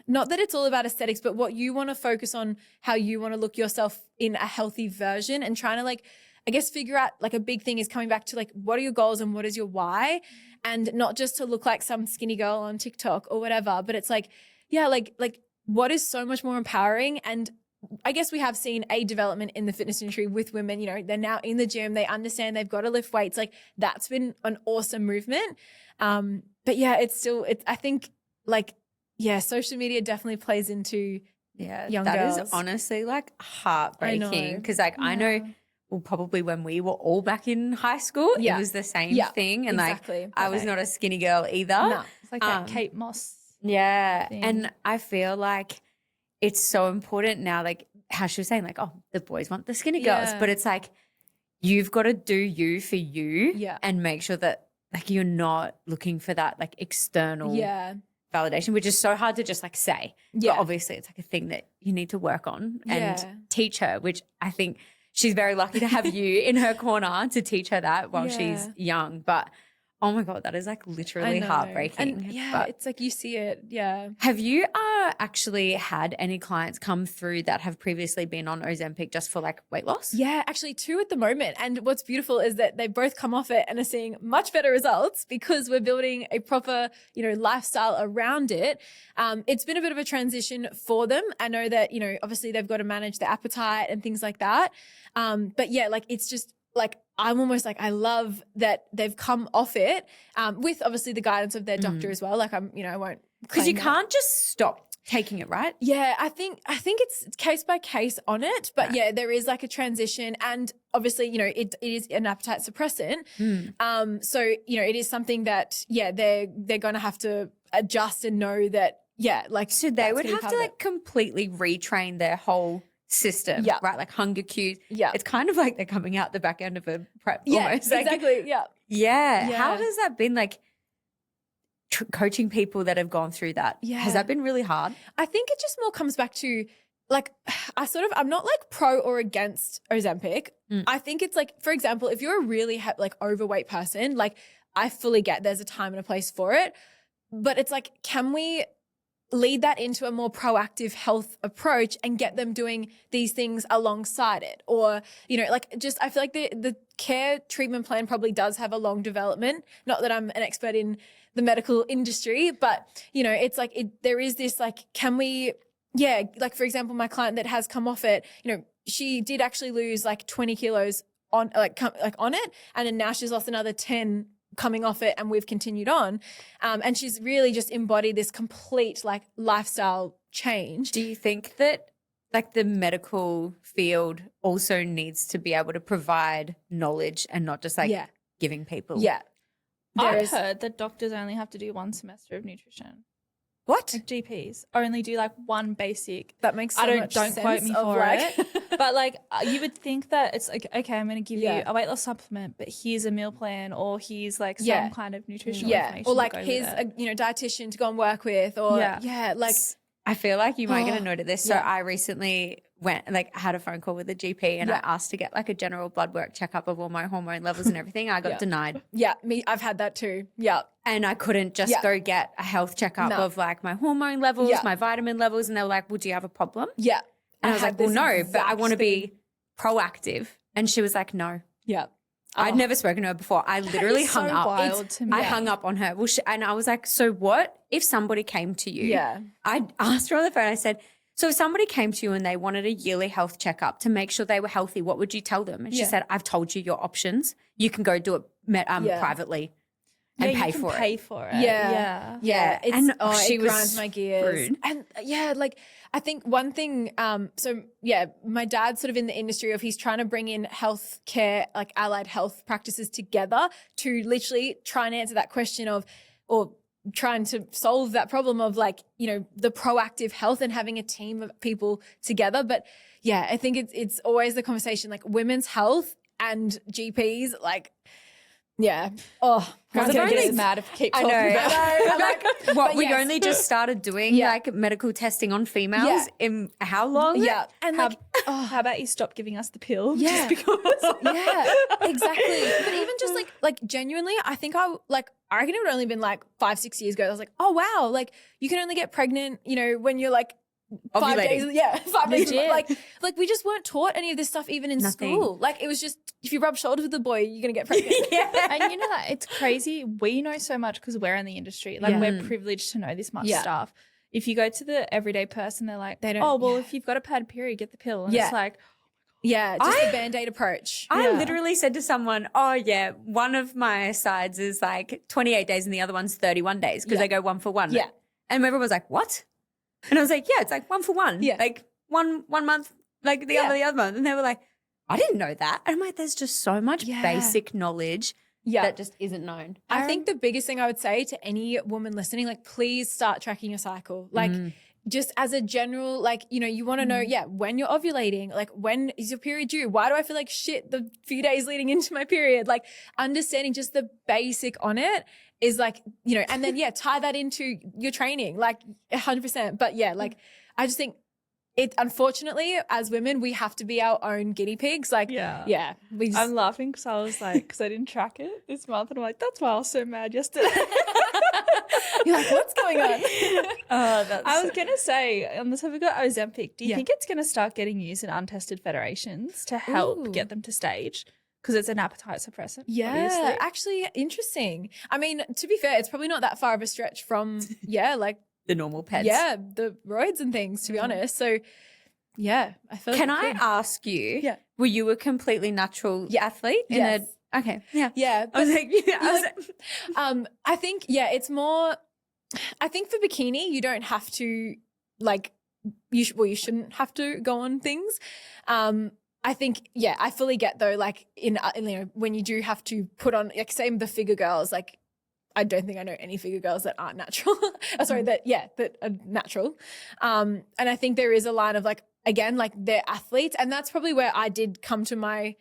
not that it's all about aesthetics, but what you want to focus on, how you want to look yourself in a healthy version, and trying to like, I guess, figure out like a big thing is coming back to like, what are your goals and what is your why? And not just to look like some skinny girl on TikTok or whatever, but it's like, like what is so much more empowering. And I guess we have seen a development in the fitness industry with women, they're now in the gym, they understand they've got to lift weights. Like that's been an awesome movement. But I think like, social media definitely plays into young girls. That is honestly like heartbreaking because like I know probably when we were all back in high school, it was the same thing. And exactly. like I was not a skinny girl either. No. It's like that Kate Moss thing. And I feel like it's so important now, like how she was saying, like, oh, the boys want the skinny girls. But it's like you've got to do you for you and make sure that like you're not looking for that like external validation, which is so hard to just like say. But obviously it's like a thing that you need to work on and teach her, which I think she's very lucky to have you in her corner to teach her that while she's young. But oh my God, that is like literally heartbreaking. And it's like you see it. Yeah. Have you actually had any clients come through that have previously been on Ozempic just for like weight loss? Yeah, actually 2 at the moment. And what's beautiful is that they both come off it and are seeing much better results because we're building a proper, lifestyle around it. It's been a bit of a transition for them. I know that, obviously they've got to manage their appetite and things like that. But like it's just like, I'm almost like, I love that they've come off it with obviously the guidance of their doctor as well. Like I won't. Because you can't just stop taking it, right? Yeah, I think it's case by case on it, but there is like a transition, and obviously, it is an appetite suppressant. So, it is something that, they're going to have to adjust and know that, like. So they would have to like completely retrain their whole system, right? Like hunger cues. Yeah. It's kind of like they're coming out the back end of a prep almost. Exactly. Yeah. How has that been like? coaching people that have gone through that. Has that been really hard? I think it just more comes back to like, I'm not like pro or against Ozempic. I think it's like, for example, if you're a really like overweight person, like I fully get there's a time and a place for it, but it's like, can we lead that into a more proactive health approach and get them doing these things alongside it? Or, you know, like just, I feel like the care treatment plan probably does have a long development. Not that I'm an expert in the medical industry, but you know, it's like, there is this like, can we, like for example, my client that has come off it, you know, she did actually lose like 20 kilos on on it. And then now she's lost another 10 coming off it, and we've continued on. And she's really just embodied this complete like lifestyle change. Do you think that like the medical field also needs to be able to provide knowledge and not just like giving people? Yeah. I've heard that doctors only have to do 1 semester of nutrition. What? Like GPs only do like 1 basic. That makes so much don't sense quote me for like it. But like you would think that it's like, okay, I'm going to give you a weight loss supplement, but here's a meal plan, or here's like some kind of nutritional information. Or like here's a dietitian to go and work with, or like I feel like you might get annoyed at this. So I recently went like had a phone call with a GP and I asked to get like a general blood work checkup of all my hormone levels and everything. I got denied. Yeah, I've had that too. Yeah. And I couldn't just go get a health checkup of like my hormone levels, my vitamin levels. And they were like, well, do you have a problem? Yeah. And I was like, well, no, but I want to be proactive. And she was like, no. Yeah. I'd never spoken to her before. I literally hung up. Wild to me. I hung up on her. Well, and I was like, so what if somebody came to you? Yeah. I asked her on the phone. I said, so if somebody came to you and they wanted a yearly health checkup to make sure they were healthy, what would you tell them? And she said, I've told you your options. You can go do it privately and pay for it. Pay for it. Yeah. It's, and she it was grinds my gears. rude. And like I think one thing, my dad's sort of in the industry of he's trying to bring in healthcare, like allied health practices together to literally try and answer that question of, or trying to solve that problem of like, you know, the proactive health and having a team of people together. But yeah, I think it's always the conversation, like women's health and GPs, like, yeah. Oh, I'm really mad if I keep talking about it. Like, we only just started doing like medical testing on females in how long? Yeah. And how about you stop giving us the pill? Yeah. Just because. Yeah, exactly. But even just like genuinely, I think I reckon it would only been like 5-6 years ago. I was like, oh wow, like you can only get pregnant, you know, when you're like 5 days. Yeah, 5 days. Like we just weren't taught any of this stuff even in school. Like it was just, if you rub shoulders with the boy, you're gonna get pregnant. And you know that it's crazy. We know so much because we're in the industry. Like we're privileged to know this much stuff. If you go to the everyday person, they're like, if you've got a bad period, get the pill. And it's like, just the Band-Aid approach. I literally said to someone, one of my sides is like 28 days and the other one's 31 days because they go 1 for 1. Yeah. And everyone was like, what? And I was like, yeah, it's like 1 for 1. Yeah. Like one month, like the other month. And they were like, I didn't know that. And I'm like, there's just so much basic knowledge that just isn't known. I think the biggest thing I would say to any woman listening, like please start tracking your cycle. Like just as a general, like, you know, you want to know, when you're ovulating, like when is your period due? Why do I feel like shit the few days leading into my period? Like understanding just the basic on it is like, you know, and then tie that into your training, like 100%. But like I just think unfortunately as women, we have to be our own guinea pigs. Like, I'm laughing because I was like, because I didn't track it this month. And I'm like, that's why I was so mad yesterday. You're like, what's going on? I was going to say, on the topic of Ozempic, do you think it's going to start getting used in untested federations to help get them to stage? Because it's an appetite suppressant. Yeah, obviously. Actually interesting. I mean, to be fair, it's probably not that far of a stretch from, like the normal pets. Yeah, the roids and things, to be honest. So, I feel Can I ask you, were you a completely natural athlete? Yes. Okay. Yeah. Yeah. I was like, I think, it's more, I think for bikini, you don't have to like, you shouldn't have to go on things. I think, I fully get though, like in you know, when you do have to put on, like same the figure girls, like I don't think I know any figure girls that aren't natural. That are natural. And I think there is a line of like, again, like they're athletes. And that's probably where I did come to my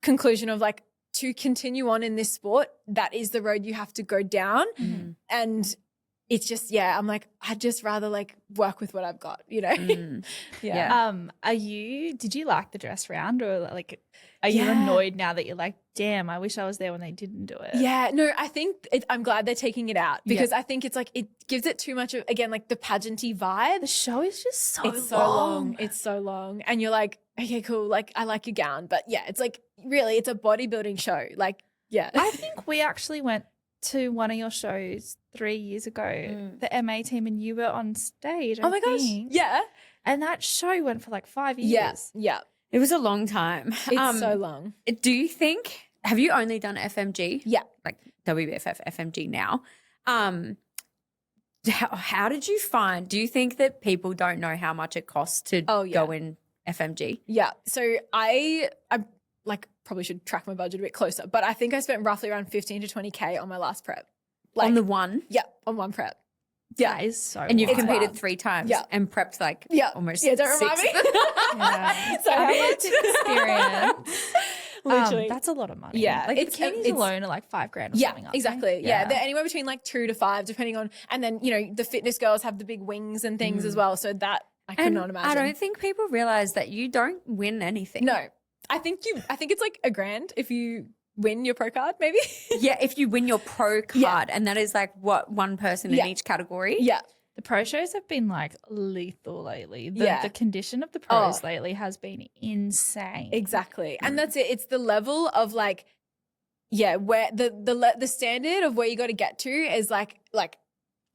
conclusion of like, to continue on in this sport, that is the road you have to go down. And it's just, I'm like, I'd just rather like work with what I've got, you know? Did you like the dress round, or like, are you annoyed now that you're like, damn, I wish I was there when they didn't do it? Yeah, no, I think I'm glad they're taking it out, because I think it's like, it gives it too much of, again, like the pageanty vibe. The show is just so long. So long. It's so long. And you're like, okay, cool. Like, I like your gown. But yeah, it's like, really, it's a bodybuilding show. Like, I think we actually went to one of your shows 3 years ago, the MA team, and you were on stage. Oh my gosh. Yeah. And that show went for like 5 years. Yeah. It was a long time. It's so long. Do you think, have you only done FMG? Yeah. Like WBFF, FMG now. How did you find, do you think that people don't know how much it costs to go in FMG? Yeah. So I like probably should track my budget a bit closer, but I think I spent roughly around 15 to 20K on my last prep. Like, on the one? Yeah, on one prep. Yeah. That is so And you've competed 3 times and prepped like almost 6. Don't remind me. So how much experience? Literally. That's a lot of money. Yeah. Like bikinis alone are like $5,000 or something. Exactly. Yeah. They're anywhere between like 2 to 5 depending on, and then, you know, the fitness girls have the big wings and things as well. So that I could not imagine. I don't think people realize that you don't win anything. No. I think it's like $1,000 if you win your pro card, maybe. Yeah, if you win your pro card, and that is like what, one person in each category. Yeah. The pro shows have been like lethal lately. The condition of the pros lately has been insane. Exactly. And that's it. It's the level of like, where the standard of where you got to get to is like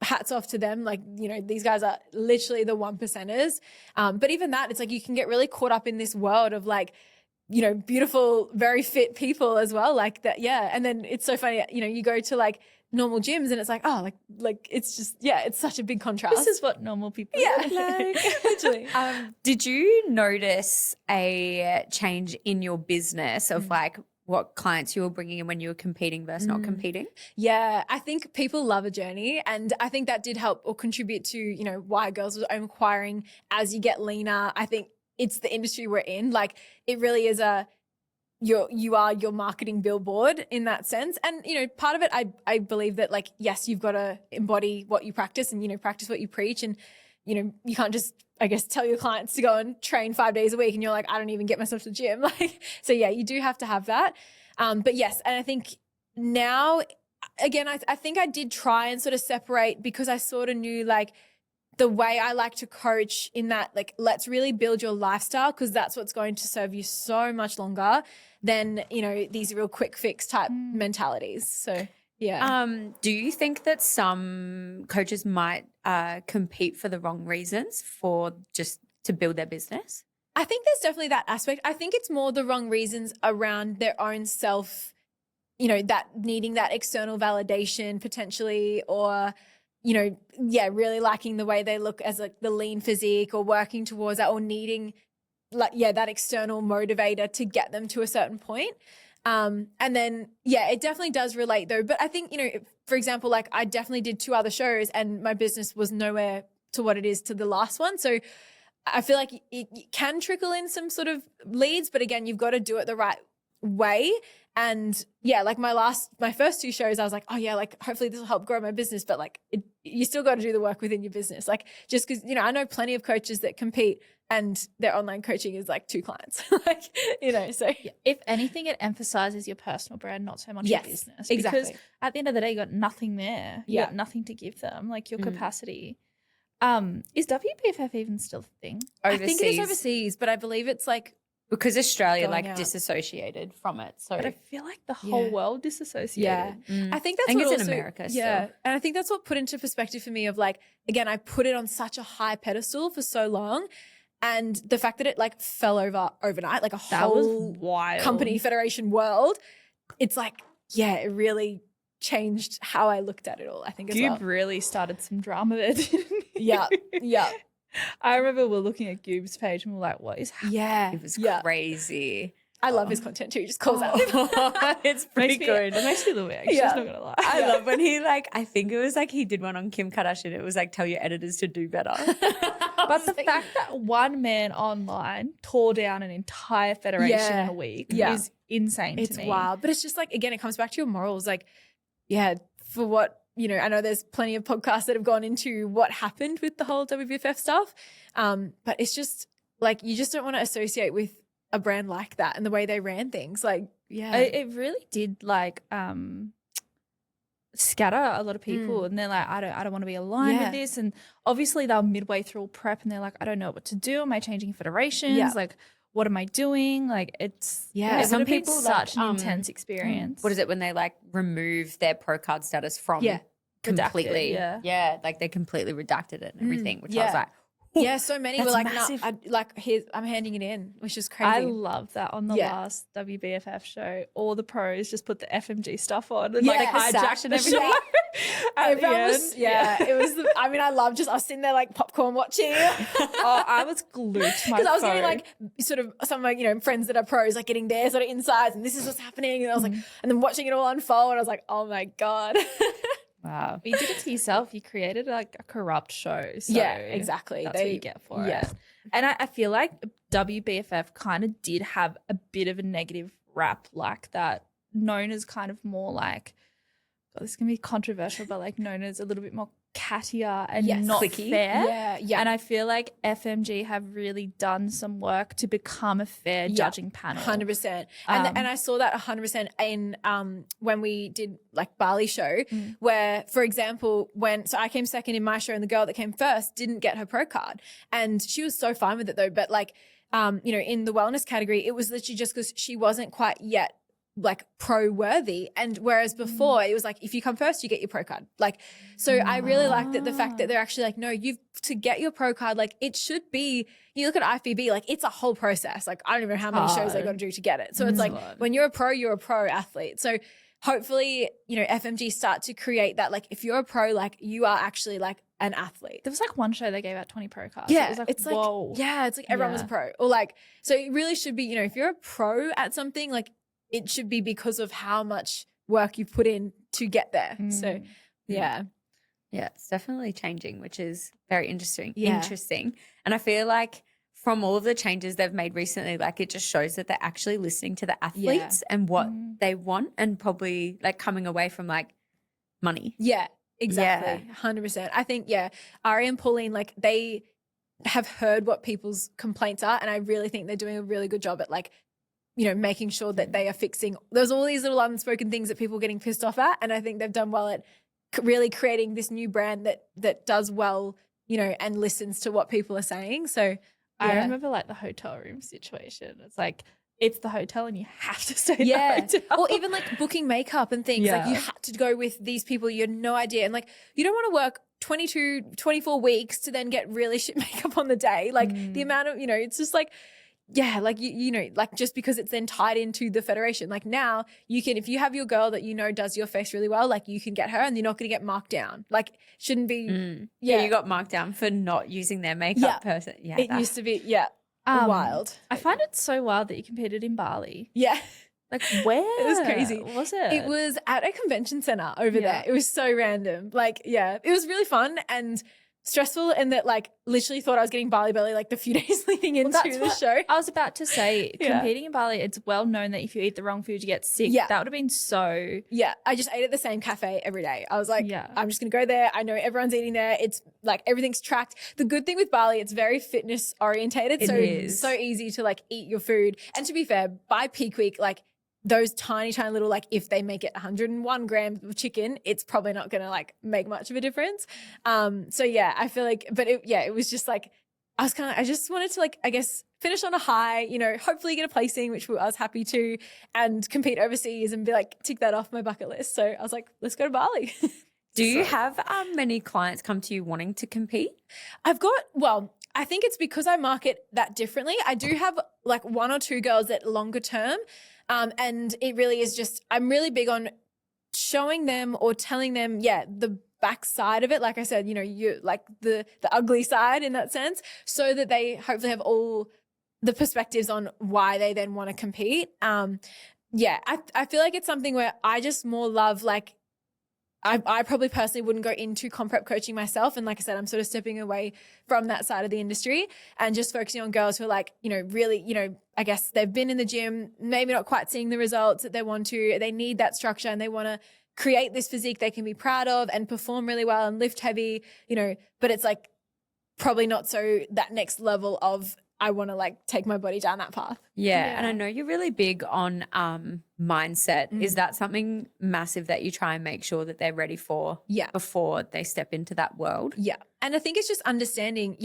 hats off to them. Like, you know, these guys are literally the 1%ers. But even that, it's like you can get really caught up in this world of like, you know, beautiful, very fit people as well. Like that. Yeah. And then it's so funny, you know, you go to like normal gyms and it's like, oh, like it's just, it's such a big contrast. This is what normal people look like. Literally. Did you notice a change in your business of like what clients you were bringing in when you were competing versus not competing? Yeah, I think people love a journey, and I think that did help or contribute to, you know, why girls were acquiring as you get leaner. I think it's the industry we're in. Like it really is you are your marketing billboard in that sense. And, you know, part of it, I believe that like, yes, you've got to embody what you practice and, you know, practice what you preach. And, you know, you can't just, I guess, tell your clients to go and train 5 days a week and you're like, I don't even get myself to the gym. Like, so yeah, you do have to have that. But yes, and I think now, again, I think I did try and sort of separate, because I sort of knew like the way I like to coach in that, like, let's really build your lifestyle, because that's what's going to serve you so much longer than, you know, these real quick fix type mentalities. So yeah. Do you think that some coaches might compete for the wrong reasons, for just to build their business? I think there's definitely that aspect. I think it's more the wrong reasons around their own self, you know, that needing that external validation potentially, or, you know, really liking the way they look as like the lean physique, or working towards that, or needing like, that external motivator to get them to a certain point. And then, it definitely does relate though. But I think, you know, for example, like I definitely did 2 other shows and my business was nowhere to what it is to the last one. So I feel like it can trickle in some sort of leads, but again, you've got to do it the right way. And like my first 2 shows, I was like, oh yeah, like hopefully this will help grow my business. But like you still got to do the work within your business. Like just because, you know, I know plenty of coaches that compete and their online coaching is like 2 clients, like, you know, so. If anything, it emphasizes your personal brand, not so much your business. Exactly. Because at the end of the day, you got nothing there. You got nothing to give them, like your capacity. Is WBFF even still a thing? Overseas. I think it is overseas, but I believe it's like, because Australia disassociated from it. So, but I feel like the whole world disassociated. Yeah. I think that's what it's in America still. Yeah. And I think that's what put into perspective for me of like, again, I put it on such a high pedestal for so long. And the fact that it like fell over overnight, like a whole company federation world, it's like, it really changed how I looked at it all, I think, as well. Goob really started some drama there, didn't he? Yeah. I remember we're looking at Goob's page and we're like, what is happening? Yeah. It was crazy. I love his content too. He just calls out. It's pretty good. It makes me a little bit anxious, not gonna lie. I love when he like, I think it was like he did one on Kim Kardashian. It was like, tell your editors to do better. But the fact that one man online tore down an entire federation in a week is insane to me. It's wild. But it's just like, again, it comes back to your morals. Like, yeah, for what, you know, I know there's plenty of podcasts that have gone into what happened with the whole WBFF stuff. But it's just like, you just don't want to associate with a brand like that and the way they ran things. Like, yeah. It really did like scatter a lot of people and they're like, I don't want to be aligned with this. And obviously they were midway through prep and they're like, I don't know what to do. Am I changing federations? Yeah. Like, what am I doing? Like, it's some people such an intense experience. What is it when they like remove their pro card status from completely? Yeah, like they completely redacted it and everything, which I was like, yeah, so many were like, no, I'm handing it in, which is crazy. I love that on the last WBFF show. All the pros just put the FMG stuff on and like hijacked and everything. It was. I love I was sitting there like popcorn watching. I was glued to my phone. Because I was getting like sort of some of my, you know, friends that are pros like getting their sort of insights and this is what's happening. And I was like, and then watching it all unfold, I was like, oh my God. Wow. You did it to yourself. You created like a corrupt show. So yeah, exactly. That's what you get for it. And I feel like WBFF kind of did have a bit of a negative rap like that, known as kind of more like, this is going to be controversial, but like known as a little bit more cattier and not clicky. Fair. Yeah. And I feel like FMG have really done some work to become a fair judging panel. 100%. And I saw that 100% in when we did like Bali show where, for example, so I came second in my show and the girl that came first didn't get her pro card. And she was so fine with it though. But like, you know, in the wellness category, it was literally just because she wasn't quite yet like pro worthy. And whereas before it was like, if you come first, you get your pro card. Like, so I really like that the fact that they're actually like, no, to get your pro card, like it should be, you look at IFBB, like it's a whole process. Like I don't even know how many shows they got to do to get it. So it's like when you're a pro athlete. So hopefully, you know, FMG start to create that, like if you're a pro, like you are actually like an athlete. There was like one show they gave out 20 pro cards. Yeah. It was like, it's whoa. Like, yeah, it's like everyone was a pro. Or like, so it really should be, you know, if you're a pro at something, like it should be because of how much work you've put in to get there. So, yeah. Yeah, it's definitely changing, which is very interesting. And I feel like from all of the changes they've made recently, like it just shows that they're actually listening to the athletes and what they want and probably like coming away from like money. Yeah, exactly. 100%. I think, Ari and Pauline, like they have heard what people's complaints are. And I really think they're doing a really good job at like, you know, making sure that they are fixing. There's all these little unspoken things that people are getting pissed off at. And I think they've done well at really creating this new brand that does well, you know, and listens to what people are saying. So I remember like the hotel room situation. It's like, it's the hotel and you have to stay in the hotel. Or even like booking makeup and things. Like you had to go with these people. You had no idea. And like, you don't want to work 22, 24 weeks to then get really shit makeup on the day. Like the amount of, you know, it's just like, like, you know, like just because it's then tied into the federation, like now you can, if you have your girl that you know does your face really well, like you can get her and you're not going to get marked down. Like shouldn't be. You got marked down for not using their makeup person. Yeah. It used to be, wild. I find it so wild that you competed in Bali. Yeah. Like where? It was crazy. Was it? It was at a convention center over there. It was so random. Like, it was really fun and stressful, and that like literally thought I was getting Bali belly like the few days leading into the show. I was about to say, competing in Bali, it's well known that if you eat the wrong food, you get sick. That would have been so. Yeah, I just ate at the same cafe every day. I was like, I'm just going to go there. I know everyone's eating there. It's like everything's tracked. The good thing with Bali, it's very fitness orientated. It's so easy to like eat your food. And to be fair, by peak week, like those tiny little, like if they make it 101 grams of chicken, it's probably not going to like make much of a difference. So I feel like, but it was just like, I just wanted to like, I guess finish on a high, you know, hopefully get a placing, which I was happy to, and compete overseas and be like, tick that off my bucket list. So I was like, let's go to Bali. Do you have many clients come to you wanting to compete? I think it's because I market that differently. I do have like one or two girls that longer term. And it really is just, I'm really big on showing them or telling them, the backside of it. Like I said, you know, you like the ugly side in that sense, so that they hopefully have all the perspectives on why they then want to compete. I feel like it's something where I just more love, like, I probably personally wouldn't go into comp prep coaching myself. And like I said, I'm sort of stepping away from that side of the industry and just focusing on girls who are like, you know, really, you know, I guess they've been in the gym, maybe not quite seeing the results that they want to. They need that structure and they want to create this physique they can be proud of and perform really well and lift heavy, you know, but it's like probably not so that next level of I want to like take my body down that path. Yeah. And I know you're really big on mindset. Is that something massive that you try and make sure that they're ready for before they step into that world? Yeah. And I think it's just understanding,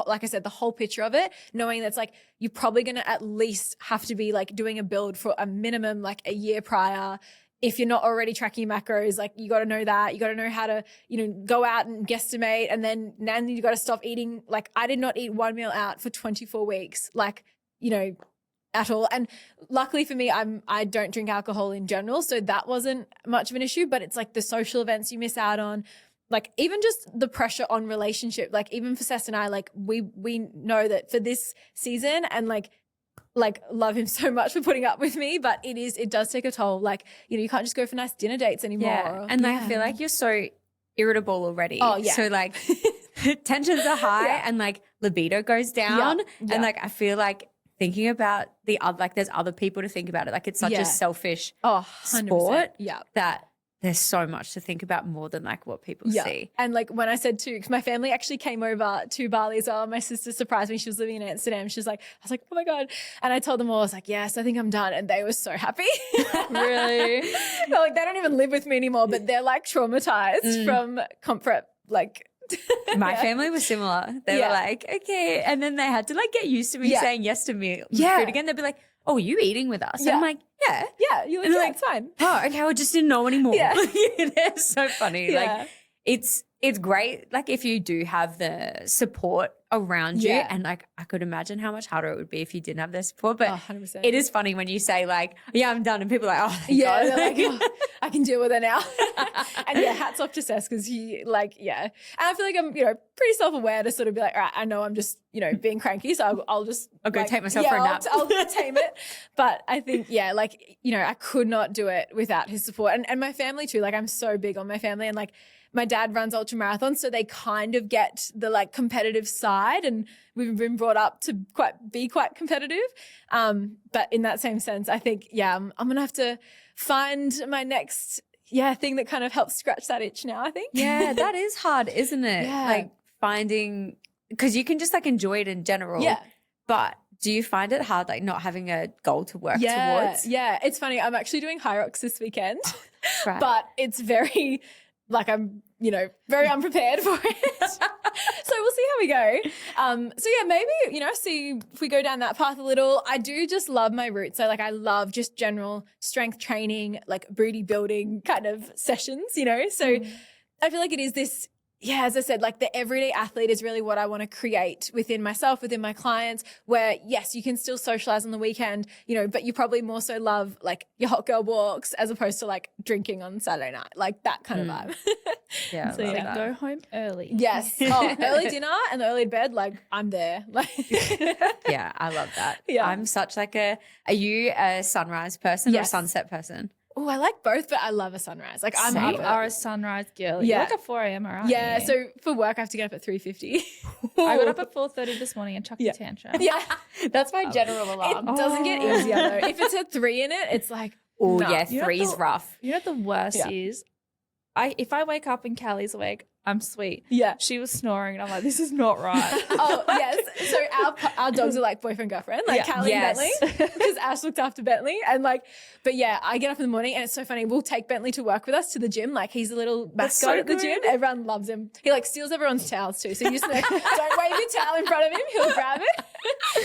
like I said, the whole picture of it, knowing that's like you're probably going to at least have to be like doing a build for a minimum like a year prior. If you're not already tracking macros, like you got to know that. You got to know how to, you know, go out and guesstimate. And then you got to stop eating. Like I did not eat one meal out for 24 weeks, like, you know, at all. And luckily for me, I don't drink alcohol in general. So that wasn't much of an issue, but it's like the social events you miss out on. Like even just the pressure on relationship, like even for Sess and I, like we know that for this season and like love him so much for putting up with me, but it does take a toll. Like, you know, you can't just go for nice dinner dates anymore. Yeah. And like, I feel like you're so irritable already. Oh, yeah. So like tensions are high and like libido goes down. And like, I feel like thinking about the other, like there's other people to think about it. Like it's such a selfish 100%. sport that there's so much to think about more than like what people see. And like when I said because my family actually came over to Bali as well. My sister surprised me. She was living in Amsterdam. She's like, I was like, oh my God. And I told them all, I was like, yes, I think I'm done. And they were so happy. Really? They're like, they don't even live with me anymore, but they're like traumatized from comp prep. Like my family was similar. They were like, okay. And then they had to like get used to me saying yes to me food again. They'd be like, oh, are you eating with us? And I'm like, yeah. Yeah. You're like, it's fine. Oh, okay. I just didn't know anymore. Yeah. It's so funny. Yeah. Like it's great. Like if you do have the support around you and like, I could imagine how much harder it would be if you didn't have the support, but 100%. it is funny when you say like, yeah, I'm done. And people are like, oh, thank God. They're like, oh, I can deal with it now. And hats off to Sess because he like, and I feel like I'm, you know, pretty self-aware to sort of be like, all right, I know I'm just, you know, being cranky. So I'll just go like, take myself for a nap. I'll tame it. But I think, like, you know, I could not do it without his support. And my family too. Like I'm so big on my family and like my dad runs ultra marathons. So they kind of get the like competitive side and we've been brought up to be quite competitive. But in that same sense, I think, I'm going to have to find my next thing that kind of helps scratch that itch now, I think. Yeah, that is hard, isn't it? Yeah. Like finding, because you can just like enjoy it in general. Yeah. But do you find it hard, like not having a goal to work towards? Yeah, it's funny. I'm actually doing High Rocks this weekend, right. But it's very, like I'm, you know, very unprepared for it. So we'll see how we go. Maybe, you know, see if we go down that path a little. I do just love my roots. So like I love just general strength training, like booty building kind of sessions, you know. So I feel like it is this, as I said, like the everyday athlete is really what I want to create within myself, within my clients, where yes, you can still socialize on the weekend, you know, but you probably more so love like your hot girl walks as opposed to like drinking on Saturday night, like that kind of vibe. Yeah. So go home early. Yes. Oh, early dinner and early bed, like I'm there. Like yeah, I love that. Yeah. I'm such like are you a sunrise person or a sunset person? Oh, I like both, but I love a sunrise. Like I'm You are a sunrise girl. You're like a 4 a.m. around. Yeah. So for work, I have to get up at 3:50. I got up at 4:30 this morning and chucked a tantrum. Yeah. That's my general alarm. It doesn't get easier though. If it's a 3 in it, it's like, oh yeah, 3's rough. You know what the worst is? If I wake up and Callie's awake, I'm sweet. Yeah. She was snoring and I'm like, this is not right. Oh, yes. So our dogs are like boyfriend, girlfriend, like Callie and Bentley, because Ash looked after Bentley. And like, but I get up in the morning and it's so funny. We'll take Bentley to work with us to the gym. Like he's a little mascot at the gym. Everyone loves him. He like steals everyone's towels too. So you just know, don't wave your towel in front of him. He'll grab it.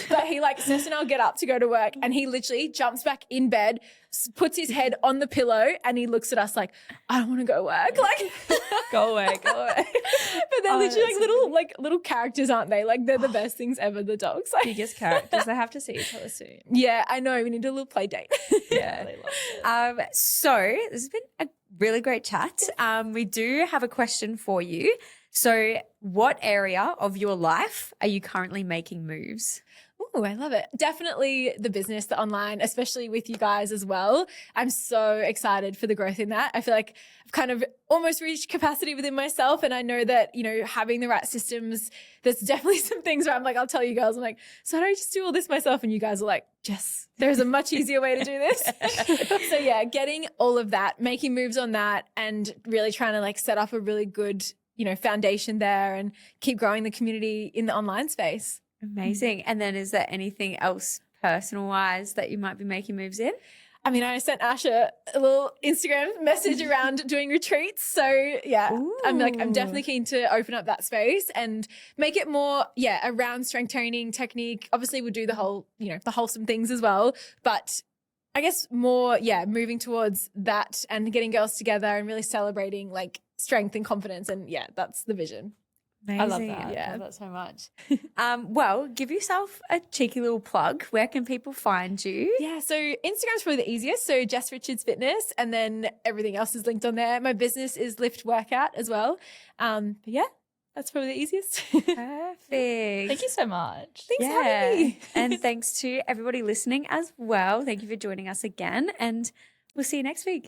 But he like, Sess and I'll get up to go to work and he literally jumps back in bed, puts his head on the pillow and he looks at us like, I don't want to go work. Like, go away. But they're literally like little characters, aren't they? Like they're the best things ever, the dogs. Like, biggest characters. They have to see each other soon. Yeah, I know. We need a little play date. Yeah. So this has been a really great chat. We do have a question for you. So what area of your life are you currently making moves? Ooh, I love it. Definitely the business, the online, especially with you guys as well. I'm so excited for the growth in that. I feel like I've kind of almost reached capacity within myself. And I know that, you know, having the right systems, there's definitely some things where I'm like, I'll tell you girls, I'm like, so how do I just do all this myself? And you guys are like, Jess, there's a much easier way to do this. So yeah, getting all of that, making moves on that and really trying to like set up a really good, you know, foundation there and keep growing the community in the online space. Amazing. And then is there anything else personal wise that you might be making moves in? I mean, I sent Asha a little Instagram message around doing retreats. So yeah, I'm definitely keen to open up that space and make it more, around strength training technique. Obviously we'll do the whole, you know, the wholesome things as well, but I guess more, moving towards that and getting girls together and really celebrating like strength and confidence. And that's the vision. Amazing. I love that. Yeah. I love that so much. Well, give yourself a cheeky little plug. Where can people find you? Yeah, so Instagram's probably the easiest. So Jess Richards Fitness, and then everything else is linked on there. My business is Lift Workout as well. But yeah, that's probably the easiest. Perfect. Thank you so much. Thanks for having me. And thanks to everybody listening as well. Thank you for joining us again. And we'll see you next week.